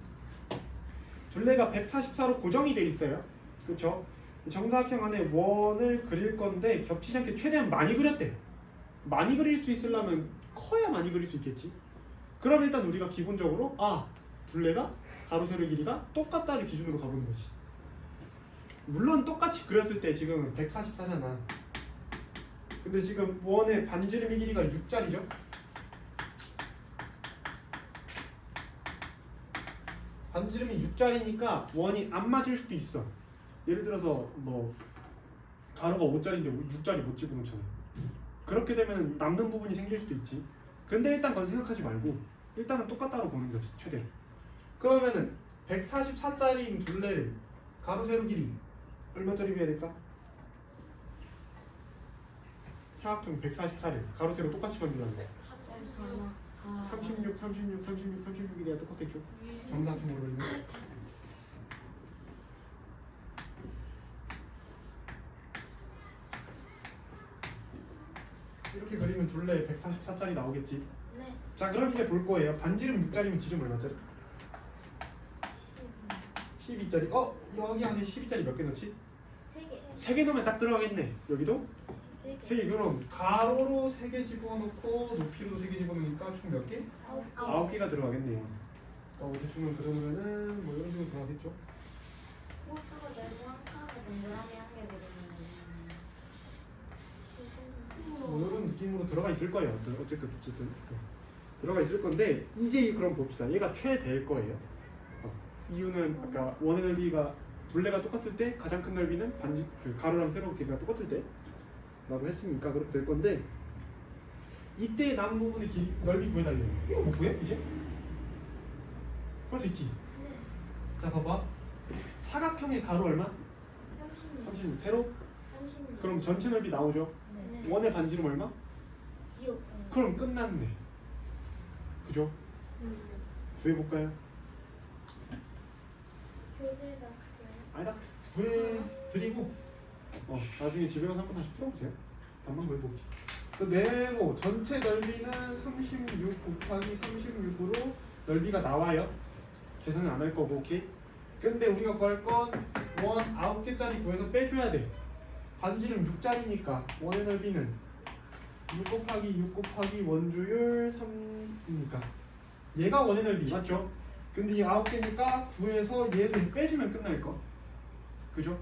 둘레가 144로 고정이 돼 있어요. 그렇죠? 정사각형 안에 원을 그릴 건데 겹치지 않게 최대한 많이 그렸대. 많이 그릴 수 있으려면 커야 많이 그릴 수 있겠지. 그럼 일단 우리가 기본적으로 둘레가 가로 세로의 길이가 똑같다를 기준으로 가보는 거지. 물론 똑같이 그렸을 때 지금 144잖아. 근데 지금 원의 반지름의 길이가 6짜리죠? 반지름이 6짜리니까 원이 안 맞을 수도 있어. 예를 들어서 뭐 가로가 5짜리인데 6짜리 못 집어넣잖아. 그렇게 되면 남는 부분이 생길 수도 있지. 근데 일단 그건 생각하지 말고 일단은 똑같다고 보는 거지 최대로. 그러면은 144짜리인 둘레 가로 세로 길이 얼마짜리 비해야 될까? 사각형 144래. 가로 세로 똑같이 만들라는 거야. 36, 36이 돼야 똑같겠죠? 정사각형으로 그리면. 이렇게 그리면 둘레 144짜리 나오겠지? 네. 자 그럼 이제 볼 거예요. 반지름 6짜리면 지름 얼마짜리? 12짜리. 여기 안에 12짜리 몇 개 넣지? 3개. 3개 넣으면 딱 들어가겠네. 여기도? 3개. 3개. 그럼 가로로 3개 집어넣고 높이로도 3개 집어넣으니까 총 몇 개? 9개가 들어가겠네요. 대충은 그러면은 뭐 이런 식으로 들어가겠죠? 호수가 내고 한 칸에 동그라미 한 개 그리면 뭐 이런 느낌으로 들어가 있을 거예요. 어쨌든 들어가 있을 건데 이제 그럼 봅시다. 얘가 최대일 거예요. 이유는 아까 원의 넓이가 둘레가 똑같을 때 가장 큰 넓이는 가로랑 세로 길이가 똑같을 때 라고 했으니까 그렇게 될 건데 이때 남은 부분의 넓이 구해달래요. 이거 못 구해? 이제? 그럴 수 있지. 자 봐봐. 사각형의 가로 얼마? 36. 세로? 36. 그럼 전체 넓이 나오죠. 네. 원의 반지름 얼마? 6. 그럼 끝났네. 그죠? 구해볼까요? 교재에다 아니다. 구해드리고 나중에 집에 가서 한번 다시 풀어보세요. 답만 구해보기. 그 네모 전체 넓이는 36 곱하기 36으로 넓이가 나와요. 계산은 안 할 거고 오케이? 근데 우리가 구할 건 원 9개짜리 구해서 빼줘야 돼. 반지름 6짜리니까 원의 넓이는 6 곱하기 6 곱하기 원주율 3이니까 얘가 원의 넓이 맞죠? 근데 이 9개니까 구해서 얘에서 얘 빼주면 끝날 거. 그죠?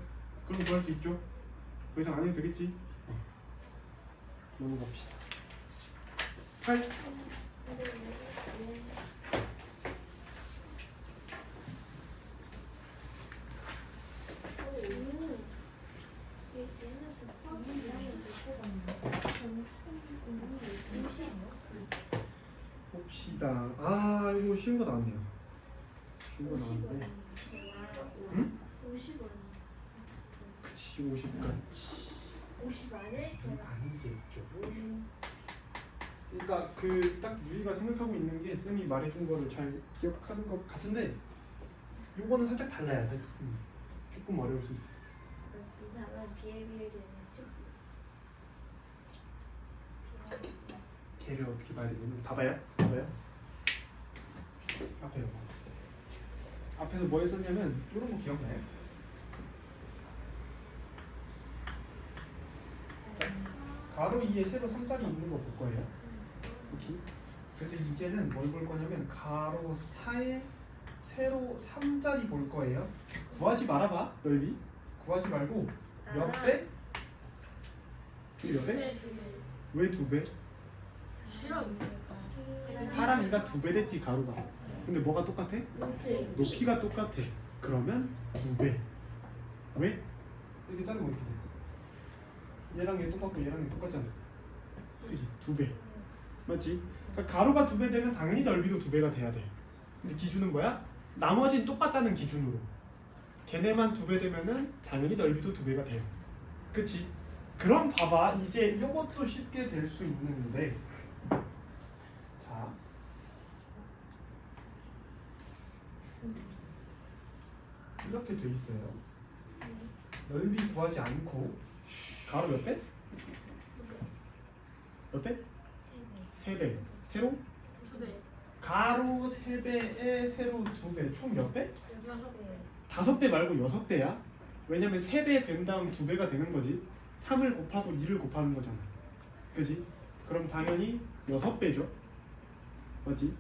그럼 구할 수 있죠? 더 이상 안 해도 되겠지? 넘어갑시다. 8. 봅시다. 아 이거 쉬운 거 나왔네요. 쉬운 거 나왔는데. 응? 50원. 그치 50까지. 50원을? 아니겠죠. 그러니까 그 딱 유희가 생각하고 있는 게 쌤이 말해준 거를 잘 기억하는 것 같은데 요거는 살짝 달라요. 살짝. 조금 어려울 수 있어요. 이상은 비례비율이 걔를 어떻게 봐야 되냐면 봐봐요. 봐봐요. 앞에요. 앞에서 뭐 했었냐면 이런 거 기억나요? 가로 2에 세로 3짜리 있는 거 볼 거예요. 오케이. 근데 이제는 뭘 볼 거냐면 가로 4에 세로 3짜리 볼 거예요. 구하지 말아봐 넓이. 구하지 말고 몇 배? 몇 배? 왜 2배? 싫어. 사람이가 2배 됐지 가로가. 근데 뭐가 똑같아? 높이가 똑같아. 그러면 2배. 왜? 이렇게 자르면 어떻게 돼? 얘랑 얘 똑같고 얘랑 얘 똑같잖아. 그지? 2배. 맞지? 그러니까 가로가 2배 되면 당연히 넓이도 2배가 돼야 돼. 근데 기준은 뭐야? 나머지는 똑같다는 기준으로. 걔네만 2배 되면은 당연히 넓이도 2배가 돼요. 그치? 그럼 봐봐. 이제 이것도 쉽게 될 수 있는데 자 이렇게 돼 있어요. 넓이 구하지 않고 가로 몇 배? 몇 배? 3배. 세로? 2배. 가로 3배에 세로 2배. 총 몇 배? 6배. 5배 말고 6배야. 왜냐면 3배 된 다음 2배가 되는 거지. 3을 곱하고 2를 곱하는 거잖아. 그지? 그럼 당연히 6배죠. 맞지?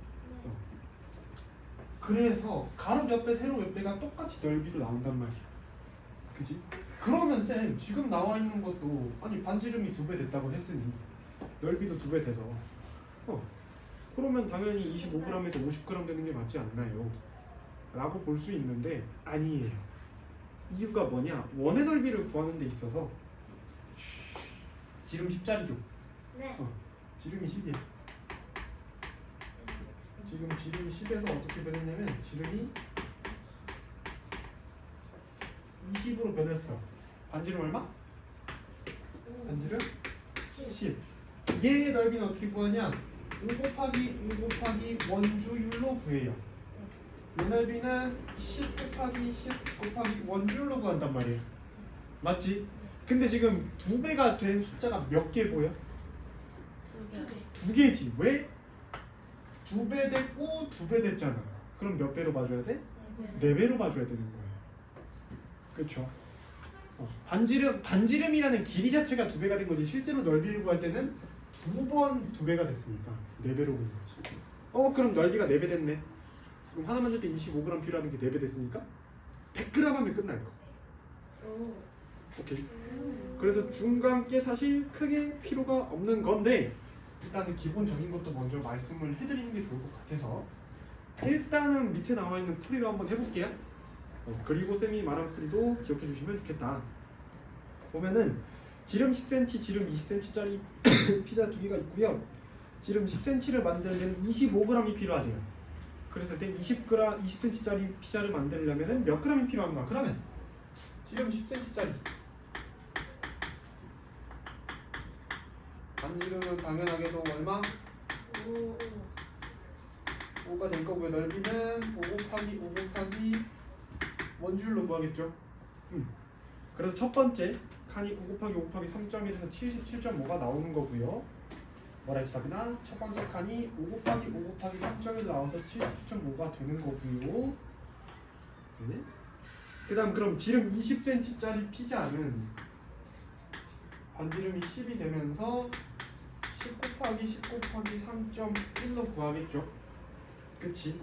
그래서 가로 몇 배, 세로 몇 배가 똑같이 넓이로 나온단 말이야. 그지? 그러면 쌤 지금 나와 있는 것도 아니 반지름이 2배 됐다고 했으니 넓이도 2배 돼서 그러면 당연히 25g에서 50g 되는 게 맞지 않나요? 라고 볼 수 있는데 아니에요. 이유가 뭐냐? 원의 넓이를 구하는 데 있어서 지름 10짜리죠. 네. 지름이 10이야. 지금 지름이 10에서 어떻게 변했냐면 지름이 20으로 변했어. 반지름 얼마? 반지름 10. 얘의 넓이는 어떻게 구하냐? 5 곱하기 원주율로 구해요. 얘 넓이는 10 곱하기 10 곱하기 원주율로 구한단 말이에요. 맞지? 근데 지금 2배가 된 숫자가 몇 개 보여? 2개지. 왜? 2배 됐고 2배 됐잖아. 그럼 몇 배로 봐줘야 돼? 4배로 봐줘야 되는 거예요. 그렇죠? 반지름이라는 길이 자체가 2배가 된 거지. 실제로 넓이를 구할 때는 2번 2배가 됐으니까 4배로 보는 거지. 그럼 넓이가 4배 됐네. 그럼 하나만 줄 때 25g 필요하는 게 4배 됐으니까 100g 하면 끝날 거. 오케이. 그래서 중간 게 사실 크게 필요가 없는 건데 일단은 기본적인 것도 먼저 말씀을 해드리는 게 좋을 것 같아서 일단은 밑에 나와 있는 풀이로 한번 해볼게요. 그리고 쌤이 말한 풀이도 기억해 주시면 좋겠다. 보면은 지름 10cm, 지름 20cm짜리 피자 2개가 있고요. 지름 10cm를 만들려면 25g이 필요하대요. 그래서 20cm짜리 피자를 만들려면 몇 g이 필요한가? 그러면 지름 10cm짜리 반지름은 당연하게도 얼마? 5가 될 거고요. 넓이는 5 곱하기 5 곱하기 원주율로 구하겠죠. 그래서 첫 번째 칸이 5 곱하기 5 곱하기 3.1에서 77.5가 나오는 거고요. 뭐라 했지 답이나? 첫 번째 칸이 5 곱하기 5 곱하기 3.1 나와서 77.5가 되는 거고요. 네. 그 다음 그럼 지름 20cm짜리 피자는 반지름이 10이 되면서 10 곱하기 10 곱하기 3.1로 구하겠죠. 그치?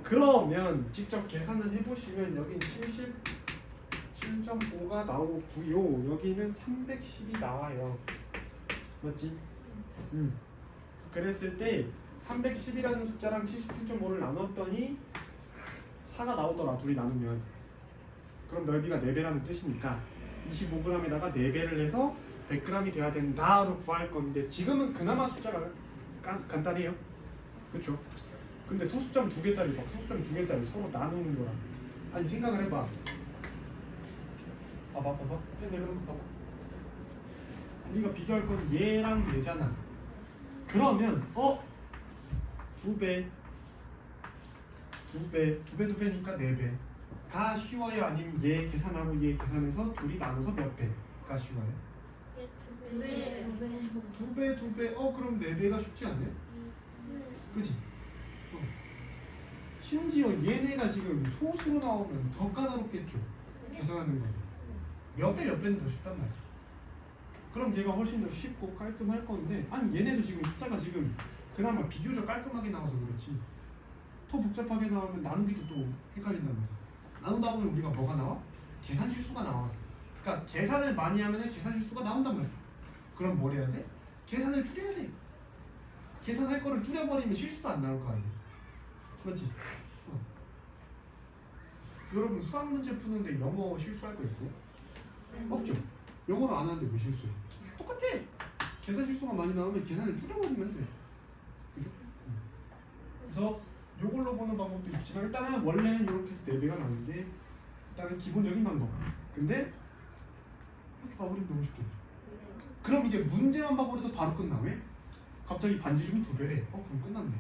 그러면 직접 계산을 해보시면 여긴 77.5가 나오고요. 여기는 310이 나와요. 맞지? 그랬을 때 310이라는 숫자랑 77.5를 나눴더니 4가 나오더라. 둘이 나누면. 그럼 넓이가 4배라는 뜻이니까 25g에다가 4배를 해서 100g이 돼야 된다로 구할 건데 지금은 그나마 숫자가 간단해요. 그렇죠? 근데 소수점 2개짜리 막 소수점 2개짜리 서로 나누는 거라. 아니 생각을 해봐. 봐봐. 펜 내려놓고 봐봐. 우리가 비교할 건 얘랑 얘잖아. 그러면 2배 2배니까 4배가 쉬워요? 아니면 얘 계산하고 얘 계산해서 둘이 나눠서 몇 배가 쉬워요? 두 배. 2배 그럼 4배가 쉽지 않네? 그치? 심지어 얘네가 지금 소수로 나오면 더 까다롭겠죠? 계산하는 건 몇 배는 더 쉽단 말이야. 그럼 얘가 훨씬 더 쉽고 깔끔할 건데 아니 얘네도 지금 숫자가 지금 그나마 비교적 깔끔하게 나와서 그렇지 더 복잡하게 나오면 나누기도 또 헷갈린단 말이야. 나누다 보면 우리가 뭐가 나와? 계산 실수가 나와. 그러니까 계산을 많이 하면 계산 실수가 나온단 말이야. 그럼 뭘 해야 돼? 계산을 줄여야 돼. 계산할 거를 줄여버리면 실수도 안 나올 거 아니야. 맞지? 여러분 수학 문제 푸는데 영어 실수할 거 있어요? 없죠? 영어를 안 하는데 왜 실수해? 똑같아. 계산 실수가 많이 나오면 계산을 줄여버리면 돼. 그죠? 그래서 요걸로 보는 방법도 있지만 일단은 원래는 이렇게 해서 4배가 나오는데 일단은 기본적인 방법. 근데 이렇게 봐버리면 너무 쉽죠? 그럼 이제 문제만 봐버려도 바로 끝나. 왜? 갑자기 반지름이 2배래. 그럼 끝났네.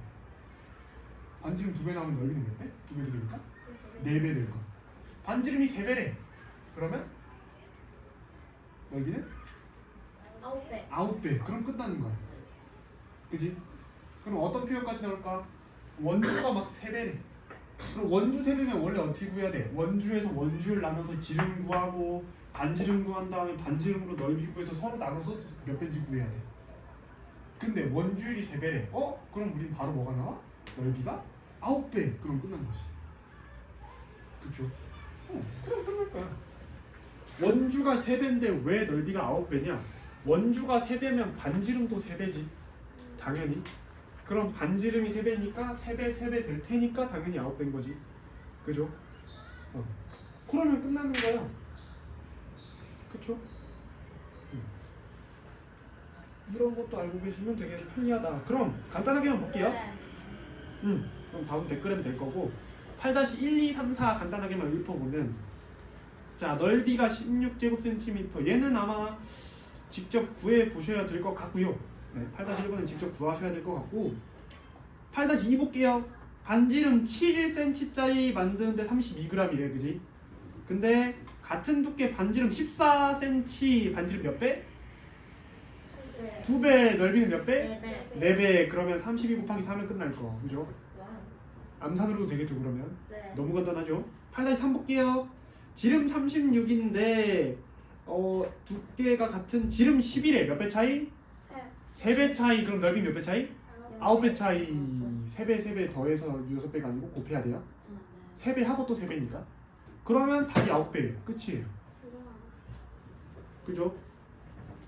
반지름 2배 나오면 넓이는 몇 배? 2배 되니까? 4배 될 거. 반지름이 3배래. 그러면 넓이는? 9배. 9배. 그럼 끝나는 거야. 그지? 그럼 어떤 표현까지 나올까? 원주가 막 3배래. 그럼 원주 3배면 원래 어떻게 구해야 돼? 원주에서 원주를 나눠서 지름 구하고 반지름 구한 다음에 반지름으로 넓이 구해서 서로 나눠서 몇 배인지 구해야 돼. 근데 원주율이 3배래. 그럼 우린 바로 뭐가 나와? 넓이가 9배. 그럼 끝난 거지. 그쵸? 그럼 끝날 거야. 원주가 3배인데 왜 넓이가 9배냐? 원주가 3배면 반지름도 3배지. 당연히. 그럼 반지름이 3배니까 3배 될 테니까 당연히 9배인 거지. 그죠? 그러면 끝나는 거야. 그쵸? 이런 것도 알고 계시면 되게 편리하다. 그럼 간단하게만 볼게요. 그럼 다음 댓글은 될 거고 8-1, 2, 3, 4 간단하게만 읊어보면 자 넓이가 16제곱cm 얘는 아마 직접 구해 보셔야 될 것 같고요. 네, 8-1번은 직접 구하셔야 될 것 같고 8-2 볼게요. 반지름 7cm짜리 만드는데 32g이래. 그지? 근데 같은 두께 반지름 14cm 반지름 몇 배? 2배. 넓이는 몇 배? 4배. 그러면 32 곱하기 4면 끝날 거. 그죠? 암산으로도 되겠죠 그러면? 네. 너무 간단하죠? 8-3 볼게요. 지름 36인데 두께가 같은 지름 11에 몇 배 차이? 3배 차이. 그럼 넓이 몇 배 차이? 9배 차이. 3배 더해서 6배가 아니고 곱해야 돼요. 3배 하고 또 3배니까 그러면 답이 9배예요. 끝이에요. 그죠?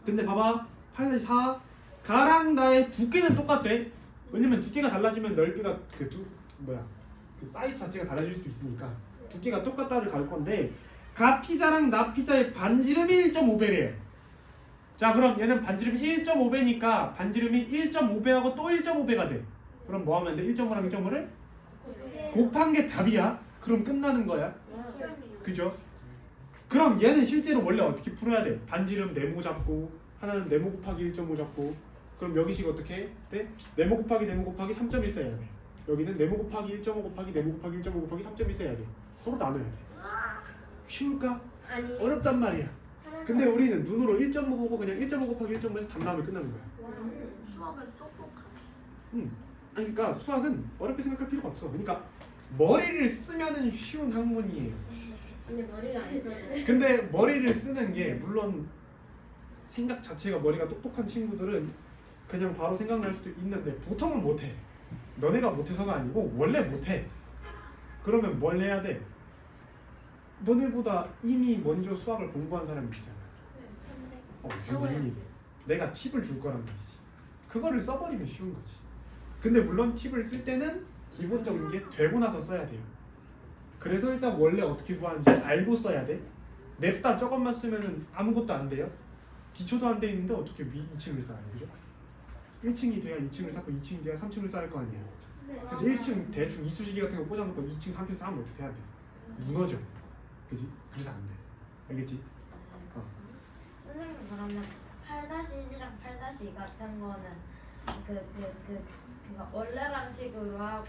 근데 봐봐 8-4 가랑 나의 두께는 똑같대. 왜냐면 두께가 달라지면 넓이가 그 사이즈 자체가 달라질 수도 있으니까 두께가 똑같다를 갈 건데 가 피자랑 나 피자의 반지름이 1.5배래요. 자 그럼 얘는 반지름이 1.5배니까 반지름이 1.5배하고 또 1.5배가 돼. 그럼 뭐 하면 돼? 1.5랑 1.5를 곱한 게 답이야. 그럼 끝나는 거야. 그죠? 그럼 얘는 실제로 원래 어떻게 풀어야 돼? 반지름 네모 잡고 하나는 네모 곱하기 1.5 잡고 그럼 여기식 어떻게 돼? 네모 곱하기 네모 곱하기 3.1 써야 돼. 여기는 네모 곱하기 1.5 곱하기 네모 곱하기 1.5 곱하기 3.1 써야 돼. 서로 나눠야 돼. 쉬울까? 아니. 어렵단 말이야. 근데 우리는 눈으로 1.5 보고 그냥 1.5 곱하기 1.5에서 답 나오면 끝나는 거야. 수학은 똑똑하네. 아니 그러니까 수학은 어렵게 생각할 필요가 없어. 그러니까 머리를 쓰면은 쉬운 학문이에요. 근데 머리가 안 써요. 근데 머리를 쓰는 게 물론 생각 자체가 머리가 똑똑한 친구들은 그냥 바로 생각날 수도 있는데 보통은 못해. 너네가 못해서가 아니고 원래 못해. 그러면 뭘 해야 돼? 너네보다 이미 먼저 수학을 공부한 사람이 있잖아. 선생님, 내가 팁을 줄 거란 말이지. 그거를 써버리면 쉬운 거지. 근데 물론 팁을 쓸 때는 기본적인 게 되고 나서 써야 돼요. 그래서 일단 원래 어떻게 구하는지 알고 써야 돼. 냅다 저것만 쓰면은 아무것도 안 돼요. 기초도 안 돼 있는데 어떻게 2층을 쌓아요, 그죠? 1층이 돼야 2층을 쌓고 2층이 돼야 3층을 쌓을 거 아니에요. 근데 1층 대충 이쑤시개 같은 거 꽂아놓고 2층, 3층 쌓으면 어떻게 해야 돼? 무너져, 그지? 그래서 안 돼. 알겠지? 선생님 그러면 8-1이랑 8-2 같은 거는 그거 원래 방식으로 하고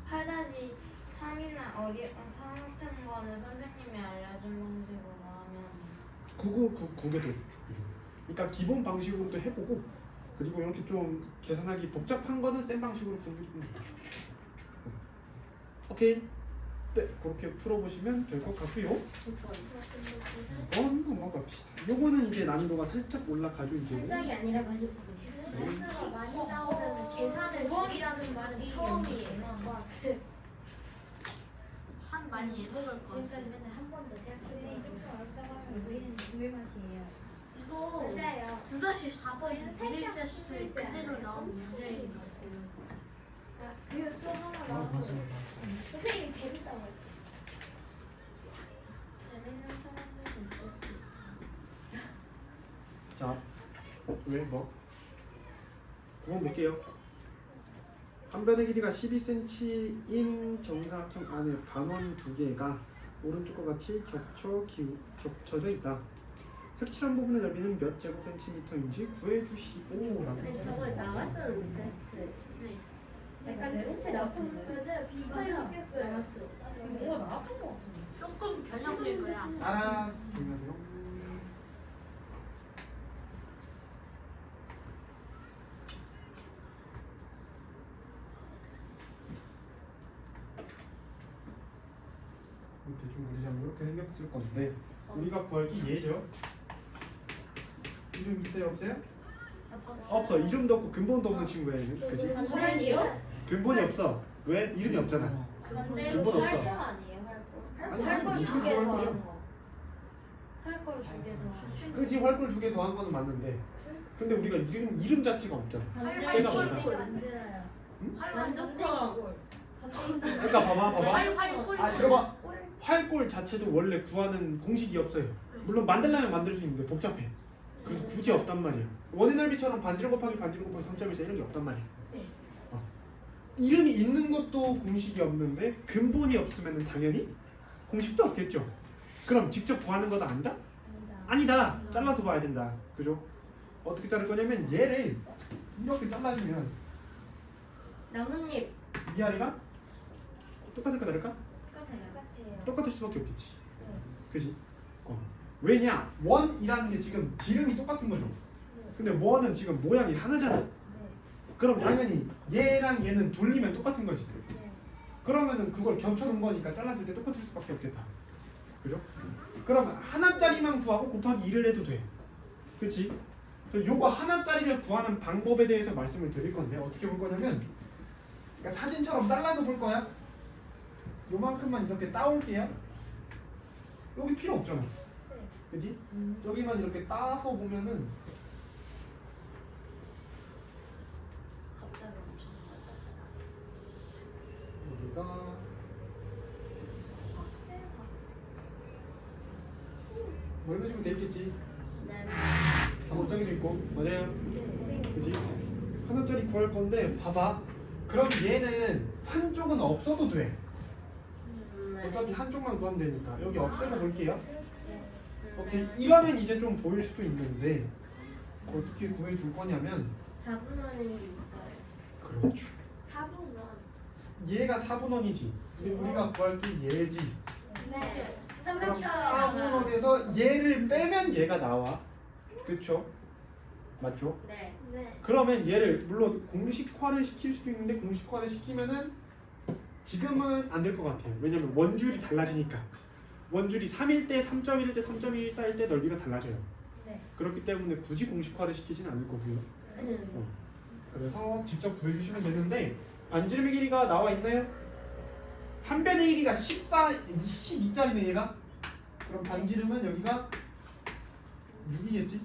8-3이나 3 같은 거는 선생님이 알려준 방식으로 하면 그게 더 좋죠, 그죠? 그러니까 기본 방식으로도 해보고 그리고 이렇게 좀 계산하기 복잡한 거는 센 방식으로 푸는 게 좀 좋죠. 오케이. 네, 그렇게 풀어보시면 될 것 같고요. 2번 넘어갑시다. 요거는 이제 난이도가 살짝 올라가죠, 이제. 살짝이 아니라 많이 횟수가 많이 나오면 계산을 줄이라는 말은 처음이에요. 한 많이 해볼 것 지금까지 같아요. 맨날 한 번도 생각해보면 조금 어렵다고 하면 우리는 죽을 맛이에요. 이거 맞아요. 9-4번 살짝 테스트 그대로 나온 문제인 것 같아요. 그리고 또 하나 나오고 선생님이 재밌다고 했어. 재밌는 사람들도 있을 수 있어. 자, 왜 뭐? 9번 볼게요. 한 변의 길이가 12cm인 정사각형 안에 반원 두 개가 오른쪽과 같이 겹쳐져 있다. 색칠한 부분의 넓이는 몇 제곱센티미터인지 구해주시고 라고 근데 저거 나왔었는데 테스트. 네. 약간 테스트 나왔던 거. 맞아요. 비슷하게 생겼어요. 나왔어. 뭔가 나왔던 것 같은데. 조금 변형된 거야. 알았어. 안녕하세요. 대충 그리자면 이렇게 생겼을 건데 우리가 구할 게 얘죠. 이름 있어요, 없어요? 없어. 이름도 없고 근본도 없는 친구야 얘는. 그지? 뭐예요? 근본이 없어. 왜? 이름이 없잖아. 근데 근본 없어. 활골 아니에요? 아니, 활골 무슨 두개 활골이야? 더한 거. 활골 두 개 더. 그지? 활골 두 개 더한 거는 맞는데 근데 우리가 이름 자체가 없잖아. 쟤가 뭐다? 만들어요. 활완두꺼. 그러니까 봐봐. 활골. 아, 들어봐. 활골 자체도 원래 구하는 공식이 없어요. 물론 만들려면 만들 수 있는데 복잡해. 그래서 굳이 없단 말이에요. 원의 넓이처럼 반지름 곱하기 3.14 이런 게 없단 말이에요. 네. 이름이 있는 것도 공식이 없는데 근본이 없으면 당연히 공식도 없겠죠. 그럼 직접 구하는 거다 아니다? 아니다. 잘라서 봐야 된다. 그죠? 어떻게 자를 거냐면 얘를 이렇게 잘라주면 나뭇잎 위아래가 똑같을까 다를까? 똑같아요. 똑같을 수밖에 없겠지. 그지? 왜냐? 원이라는 게 지금 지름이 똑같은 거죠. 근데 원은 지금 모양이 하나잖아. 그럼 당연히 얘랑 얘는 돌리면 똑같은 거지. 그러면은 그걸 겹쳐놓은 거니까 잘랐을 때 똑같을 수밖에 없겠다. 그죠? 그러면 하나짜리만 구하고 곱하기 2를 해도 돼. 그치? 요거 하나짜리를 구하는 방법에 대해서 말씀을 드릴 건데 어떻게 볼 거냐면 그러니까 사진처럼 잘라서 볼 거야. 요만큼만 이렇게 따올게요. 여기 필요 없잖아. 그지? 여기만 이렇게 따서 보면은 갑자기 엄청 여기가 뭐 이런 식으로 돼 있겠지. 다 정해져 있고 맞아요. 그지? 하나짜리 구할 건데 봐봐. 그럼 얘는 한쪽은 없어도 돼. 어차피 한쪽만 구하면 되니까 여기 없애서 볼게요. 오케이. 이러면 이제 좀 보일 수도 있는데 어떻게 구해줄 거냐면 4분원이 있어요. 그렇죠. 4분원. 얘가 4분원이지. 근데 우리가 구할 게 얘지. 네. 그럼 삼각형. 4분원에서 얘를 빼면 얘가 나와. 그쵸? 맞죠? 네. 그러면 얘를 물론 공식화를 시킬 수도 있는데 공식화를 시키면은 지금은 안 될 것 같아요. 왜냐면 원주율이 달라지니까. 원줄이 3일 때, 3.1일 때, 3.14일 때 넓이가 달라져요. 네. 그렇기 때문에 굳이 공식화를 시키진 않을 거고요. 네. 그래서 직접 구해주시면 되는데 반지름의 길이가 나와 있나요? 한 변의 길이가 12짜리네 얘가. 그럼 반지름은 여기가 6이겠지?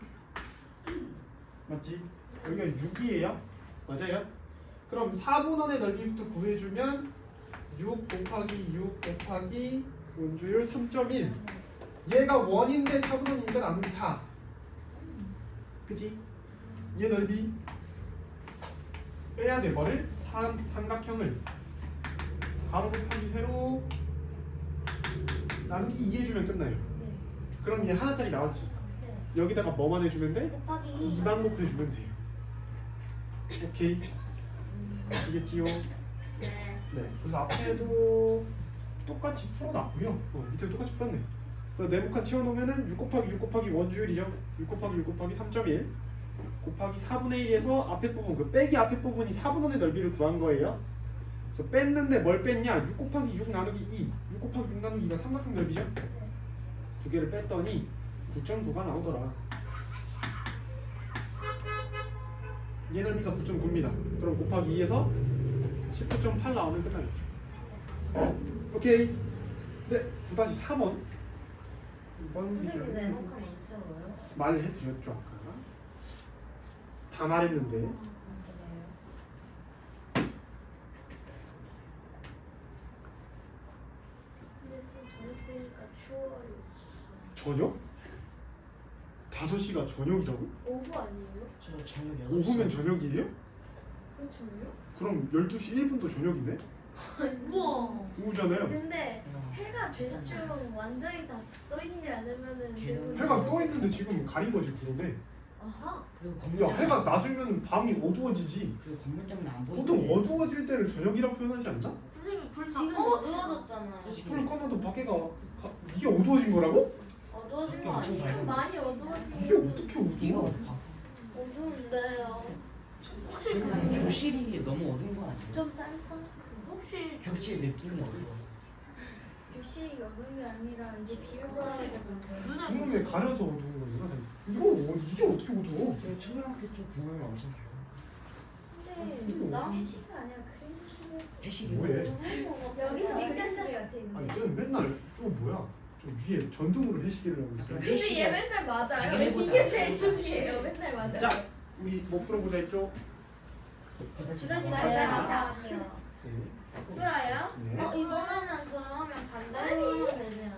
맞지? 여기가 6이에요. 맞아요? 그럼 4분원의 넓이부터 구해주면 6 곱하기 6 곱하기 원주율 3.1. 얘가 원인데 4분원이니까 나누기 4. 그치? 얘 넓이 빼야 돼. 뭐를? 삼각형을 가로 곱하기 세로 나누기 2 해주면 끝나요. 네. 그럼 얘 하나짜리 나왔지? 네. 여기다가 뭐만 해주면 돼? 곱하기 2만 곱해주면 돼요. 오케이. 아시겠지요? 네. 네. 그래서 앞에도 똑같이 풀어놨고요. 밑에도 똑같이 풀었네. 그래서 네모칸 채워놓으면은 6 곱하기 6 곱하기 원주율이죠. 6 곱하기 6 곱하기 3.1 곱하기 4분의 1에서 앞에 부분, 그 빼기 앞에 부분이 4분원의 넓이를 구한 거예요. 그래서 뺐는데 뭘 뺐냐? 6 곱하기 6 나누기 2. 6 곱하기 6 나누기 2가 삼각형 넓이죠? 두 개를 뺐더니 9.9가 나오더라. 얘 넓이가 9.9입니다. 그럼 곱하기 2에서 19.8 나오면 끝나겠죠. 오케이. 네, 9-4번. 이번 선생님 네모칸 진짜 뭐예요? 말을 해드렸죠 아까. 다 말했는데. 근데 쌤 저녁 되니까 추워요. 저녁? 5시가 저녁이라고? 오후 아니에요? 저 저녁 8시. 오후면 저녁이에요? 그렇죠요? 그럼 12시 1분도 저녁이네? 우와. 오후잖아요. 근데 해가 대충 완전히 다 떠 있지 않으면은 걔는 해가 떠 있는데 지금 가린 거지 구름에. 아하. 그리고 건물 야 때문에 해가 낮으면 밤이 어두워지지. 그리고 건물 때문에 안 보이는데. 보통 어두워질 때를 저녁이라고 표현하지 않나? 선생님 불다 지금 어두워졌잖아요. 불을 꺼놔도 밖에가 이게 어두워진 거라고? 어두워진 거 엄청 아니에요? 밝은 많이 어두워지긴 이게 어떻게 이거 어두워? 봐. 어두운데요. 혹시 그냥 교실이 너무 어두운 거 아니에요? 좀 짧아? 혹시 교실 느낌이 어두워. 교실이 어두운 게 아니라 이제 비교가 되는데. 누나 구름에 가려서 어두운 거구나. 이게 어떻게 어두워? 저 초등학교 쪽 보면 엄청 밝아. 근데 나 해시가 아니라 크림치즈. 해식이 뭐해? 여기서 네. 크림치즈 같아. 아니 쟤는 맨날 저 뭐야? 저 위에 전등으로 해시계를 하고 있어. 그럼 근데 해시계 얘 맨날 맞아요. 지금 해보자. 이게 제일 신기해요. 맨날 맞아요. 자, 우리 뭐 풀어보자 했죠? 기다리다. 네. 풀어요? 네. 이거는 그러면 반대로 하면 되지 않아요?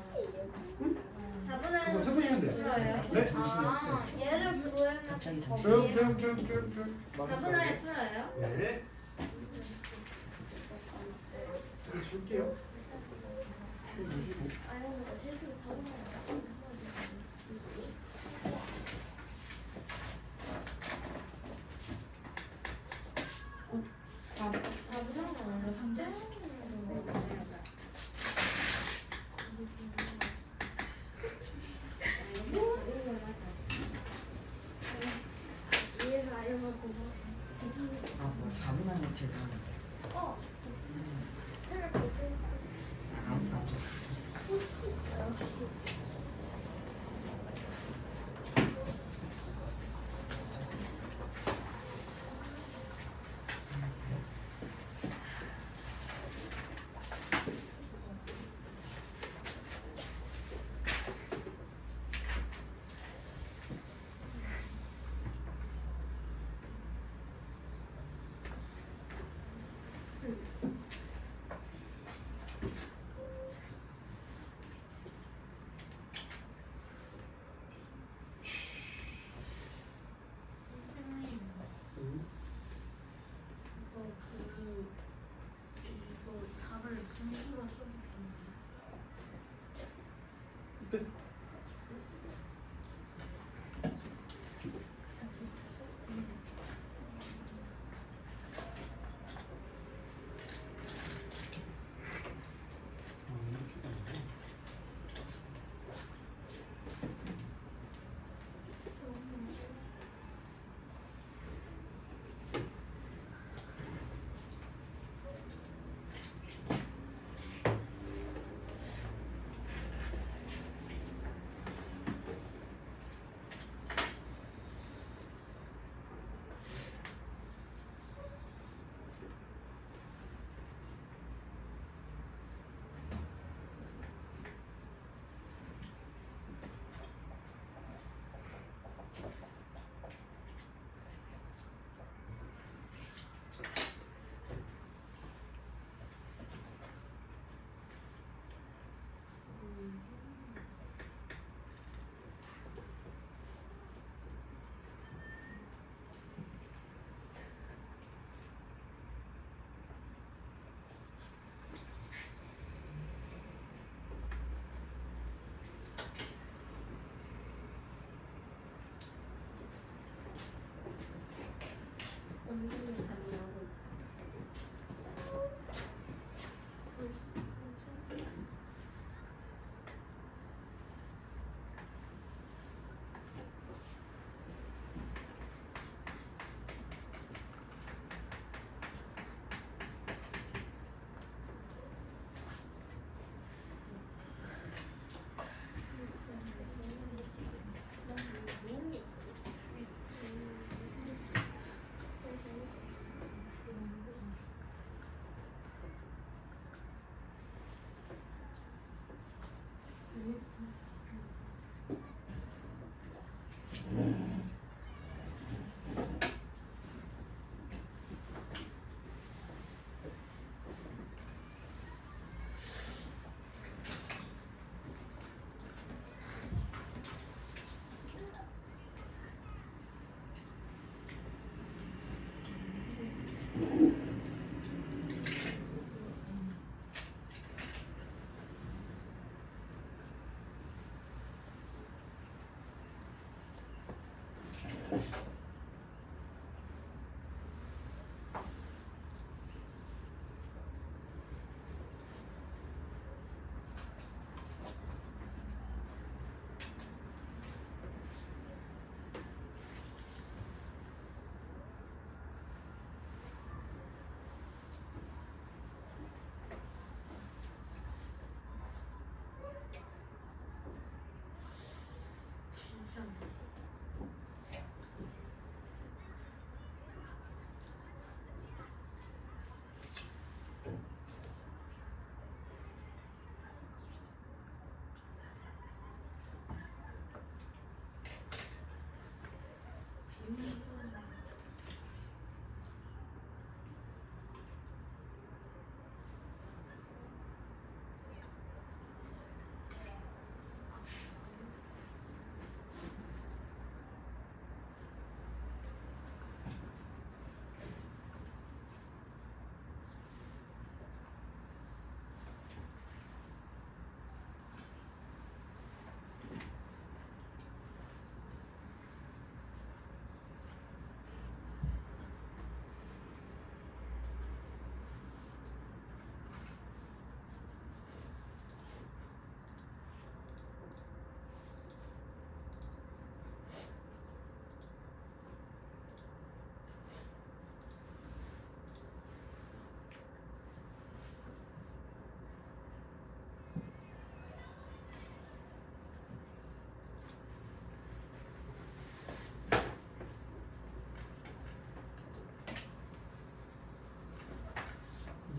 4분의 그거 해보시면 돼요. 풀어요? 네. 아, 얘를 구하면 갑자기 거기에 쭉. 4분의 1 풀어요? 네. 줄게요. 좀 보시고. 아니, 실수로 4분의 4분의 원래 3대? 이해가 알려고 아뭐 4분 안에 들어가는데 생각 못해. 아무도 없어. 선생님 이거 답을 분수로 써주세요. 네.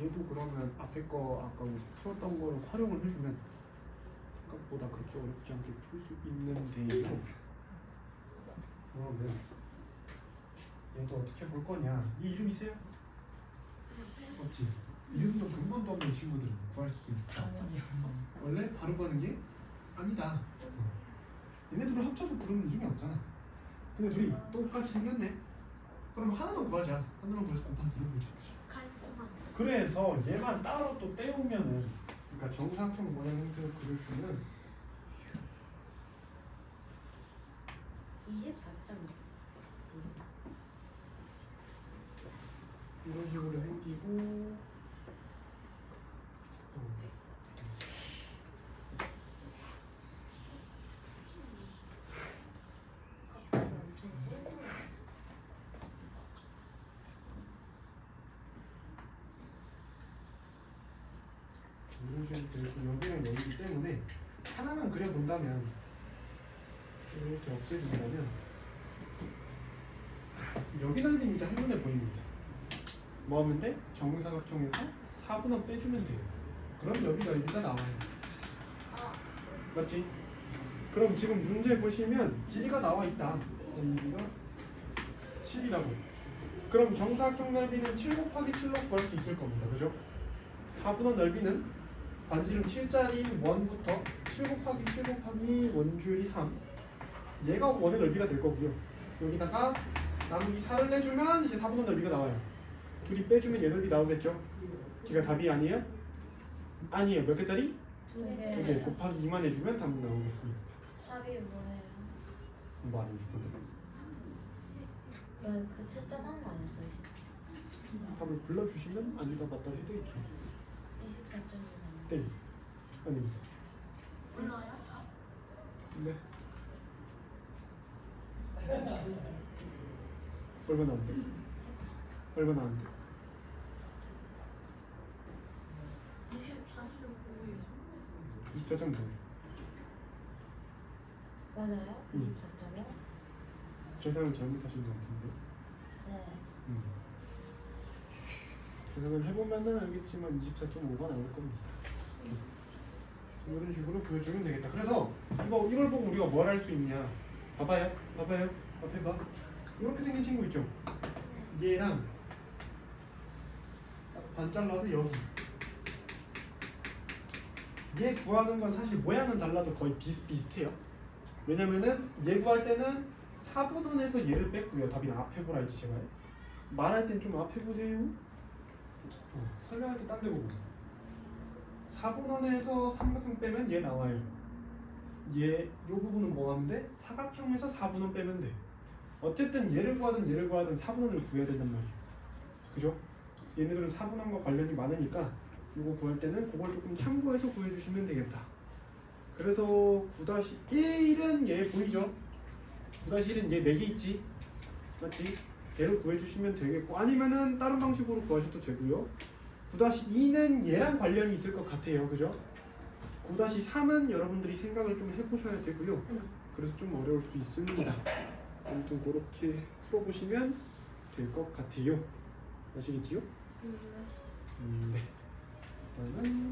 얘도 그러면 앞에 거 아까 우리 풀었던 거를 활용을 해주면 생각보다 그렇게 어렵지 않게 풀 수 있는데요. 그러면 얘도 어떻게 볼 거냐? 얘 이름 있어요? 없지? 이름도 근본도 없는 친구들은 구할 수 있다. 원래 바로 구하는 게 아니다. 얘네들을 합쳐서 부르는 이유가 없잖아. 근데 둘이 똑같이 생겼네. 그럼 하나만 구하자. 하나만 구해서 곱하기 들어보자. 그래서 얘만 따로 또 떼우면은, 그러니까 정사각형 모양 형태를 그려주면 24점. 이런 식으로 생기고 이런 식으로 되고 여기랑 여기기 때문에 하나만 그려본다면 이렇게 없애준다면 여기 넓이는 이제 한눈에 보입니다. 뭐 하면 돼? 정사각형에서 4분원 빼주면 돼요. 그럼 여기 넓이가 나와요. 맞지? 그럼 지금 문제 보시면 길이가 나와 있다. 길이가 7이라고. 그럼 정사각형 넓이는 7 곱하기 7로 구할 수 있을 겁니다. 그죠? 4분원 넓이는 반지름 7짜리 원부터 7 곱하기 7 곱하기 원줄이 3. 얘가 원의 넓이가 될 거고요. 여기다가 나머지 4를 내주면 이제 4분원 넓이가 나와요. 둘이 빼주면 얘 넓이 나오겠죠? 걔가 답이 아니에요? 아니에요. 몇 개짜리? 2개 곱하기 2만 해주면 답이 나오겠습니다. 답이 뭐예요? 뭐 안 해주거든. 왜그 채점하는 거 아니었어요? 답을 불러주시면 아니다 맞다 해드릴게요. 24점이잖아요. 네. 아닙니다. 몰라요? 네. 얼마 나온대? 얼마 나온대? 24.5예요. 24점 뭐예요? 맞아요? 24점이요? 계산을 잘못하신 것 같은데. 네. 계산을 해보면은 알겠지만 24.5가 나올 겁니다. 이런 식으로 보여주면 되겠다. 그래서 이걸 보고 우리가 뭘 할 수 있냐? 봐봐요. 앞에 봐. 이렇게 생긴 친구 있죠? 얘랑 딱 반 잘라서 여기. 얘 구하는 건 사실 모양은 달라도 거의 비슷비슷해요. 왜냐면은 얘 구할 때는 4분원에서 얘를 뺐고요. 답이 앞에 보라 했지 제가. 말할 땐 좀 앞에 보세요. 설명할 때 딴 데 보고. 4분원에서 삼각형 빼면 얘 나와요. 얘 요 부분은 뭐 하면 돼? 사각형에서 4분원 빼면 돼. 어쨌든 얘를 구하든 4분원을 구해야 된단 말이에요. 그죠? 얘네들은 4분원과 관련이 많으니까 이거 구할 때는 그걸 조금 참고해서 구해주시면 되겠다. 그래서 9-1은 얘 보이죠? 9-1은 얘 4개 있지? 맞지? 얘를 구해주시면 되겠고 아니면은 다른 방식으로 구하셔도 되고요. 9-2는 얘랑 관련이 있을 것 같아요. 그죠? 9-3은 여러분들이 생각을 좀 해보셔야 되고요. 그래서 좀 어려울 수 있습니다. 아무튼 그렇게 풀어보시면 될 것 같아요. 아시겠지요? 네. 일단은